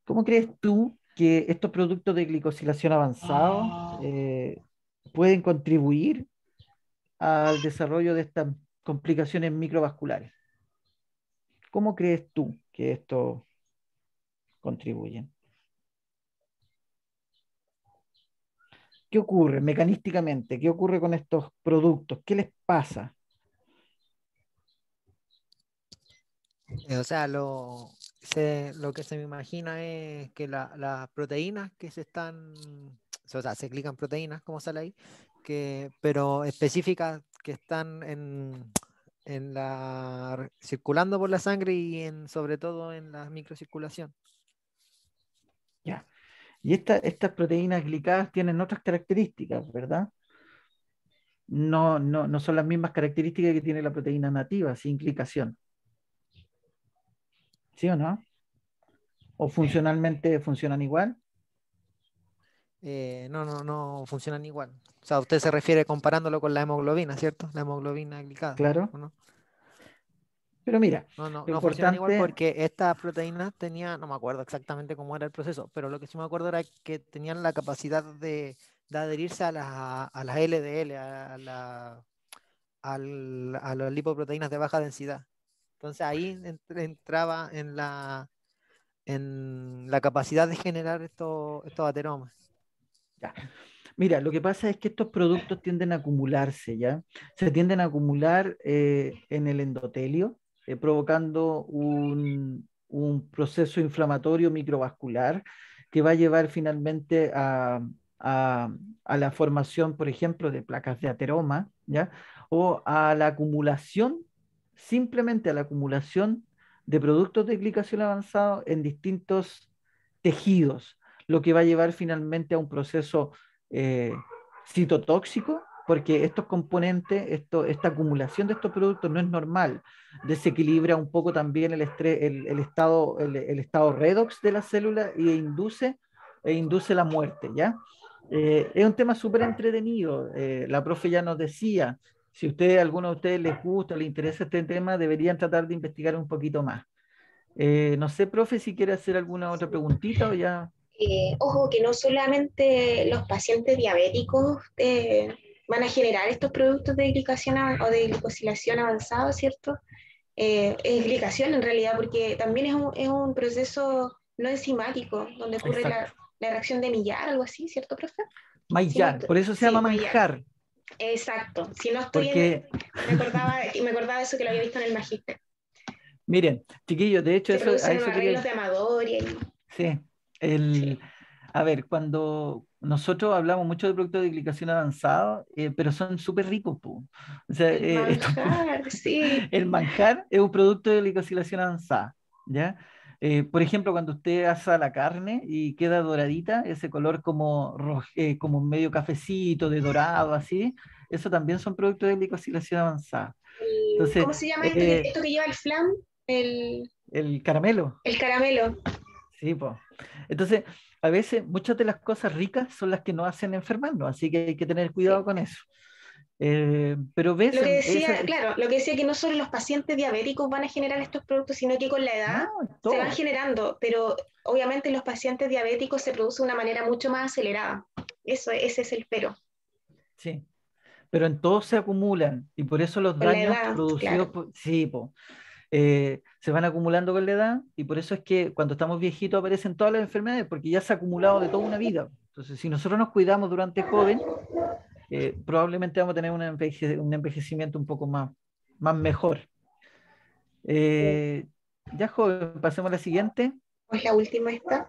Speaker 1: ¿Cómo crees tú que estos productos de glicosilación avanzado pueden contribuir al desarrollo de estas complicaciones microvasculares? ¿Cómo crees tú que esto contribuye? ¿Qué ocurre mecanísticamente? ¿Qué ocurre con estos productos? ¿Qué les pasa?
Speaker 2: O sea, lo que se me imagina es que las proteínas que se están, o sea, se clican proteínas, como sale ahí, pero específicas que están circulando por la sangre y sobre todo en la microcirculación.
Speaker 1: Ya. Y estas proteínas glicadas tienen otras características, ¿verdad? No son las mismas características que tiene la proteína nativa, sin glicación. ¿Sí o no? ¿O funcionalmente funcionan igual?
Speaker 2: No funcionan igual. O sea, usted se refiere comparándolo con la hemoglobina, ¿cierto? La hemoglobina glicada,
Speaker 1: Claro.
Speaker 2: ¿o no?
Speaker 1: Pero mira, lo
Speaker 2: No funcionan igual
Speaker 1: importante,
Speaker 2: porque estas proteínas tenían, no me acuerdo exactamente cómo era el proceso, pero lo que sí me acuerdo era que tenían la capacidad de adherirse a las LDL, a las lipoproteínas de baja densidad. Entonces ahí entraba en la capacidad de generar estos ateromas.
Speaker 1: ya. Mira, lo que pasa es que estos productos tienden a acumularse, ¿ya? Se tienden a acumular en el endotelio, provocando un proceso inflamatorio microvascular que va a llevar finalmente a- a la formación, por ejemplo, de placas de ateroma, ¿ya? O a la acumulación, simplemente a la acumulación de productos de glicación avanzado en distintos tejidos, lo que va a llevar finalmente a un proceso eh, citotóxico, porque estos componentes, esta acumulación de estos productos no es normal, desequilibra un poco también el estado redox de la célula e induce la muerte, ¿ya? Es un tema súper entretenido, la profe ya nos decía, si alguno de ustedes les gusta, les interesa este tema, deberían tratar de investigar un poquito más. No sé, profe, si quiere hacer alguna otra preguntita o ya.
Speaker 3: Ojo, que no solamente los pacientes diabéticos van a generar estos productos de glicación o de glicosilación avanzado, ¿cierto? Es glicación en realidad, porque también es un proceso no enzimático, donde ocurre
Speaker 1: Exacto.
Speaker 3: la reacción de Millar, algo así, ¿cierto, profe? Si no
Speaker 1: Maillard, por eso se llama
Speaker 3: sí, Maillard.
Speaker 1: manjar,
Speaker 3: Exacto. Si no estoy
Speaker 1: porque,
Speaker 3: me acordaba de eso que lo había visto en el magíster.
Speaker 1: miren, chiquillos, de hecho,
Speaker 3: Se
Speaker 1: a
Speaker 3: producen unos
Speaker 1: eso
Speaker 3: arreglos
Speaker 1: quería,
Speaker 3: de Amador y
Speaker 1: sí,
Speaker 3: sí.
Speaker 1: a ver, cuando nosotros hablamos mucho de productos de glicación avanzado, pero son súper ricos, po. O sea,
Speaker 3: El manjar, sí.
Speaker 1: el manjar es un producto de glicosilación avanzada, ¿ya? Por ejemplo, cuando usted asa la carne y queda doradita, ese color como medio cafecito, de dorado, así, eso también son productos de glicosilación avanzada. Entonces,
Speaker 3: ¿Cómo se llama esto que lleva el flan?
Speaker 1: el caramelo,
Speaker 3: El caramelo.
Speaker 1: sí, pues. Entonces, a veces muchas de las cosas ricas son las que nos hacen enfermarnos, así que hay que tener cuidado
Speaker 3: Sí.
Speaker 1: con eso. Pero ves,
Speaker 3: Lo que decía, claro, lo que decía que no solo los pacientes diabéticos van a generar estos productos, sino que con la edad
Speaker 1: no,
Speaker 3: se van
Speaker 1: todo,
Speaker 3: generando, pero obviamente en los pacientes diabéticos se produce de una manera mucho más acelerada. Ese es el pero.
Speaker 1: sí. Pero en todos se acumulan y por eso los
Speaker 3: Con la
Speaker 1: daños
Speaker 3: edad,
Speaker 1: producidos,
Speaker 3: claro.
Speaker 1: sí, po, se van acumulando con la edad y por eso es que cuando estamos viejitos aparecen todas las enfermedades porque ya se ha acumulado de toda una vida. Entonces, si nosotros nos cuidamos durante joven, probablemente vamos a tener un envejecimiento un poco más mejor. Ya, joven, pasemos a la siguiente.
Speaker 3: Pues la última está,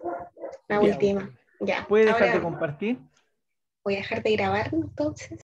Speaker 3: la
Speaker 1: Bien,
Speaker 2: La
Speaker 3: última.
Speaker 2: última.
Speaker 3: Ya,
Speaker 1: ¿puede dejar de
Speaker 3: ahora
Speaker 1: compartir?
Speaker 3: voy a dejar de grabar entonces.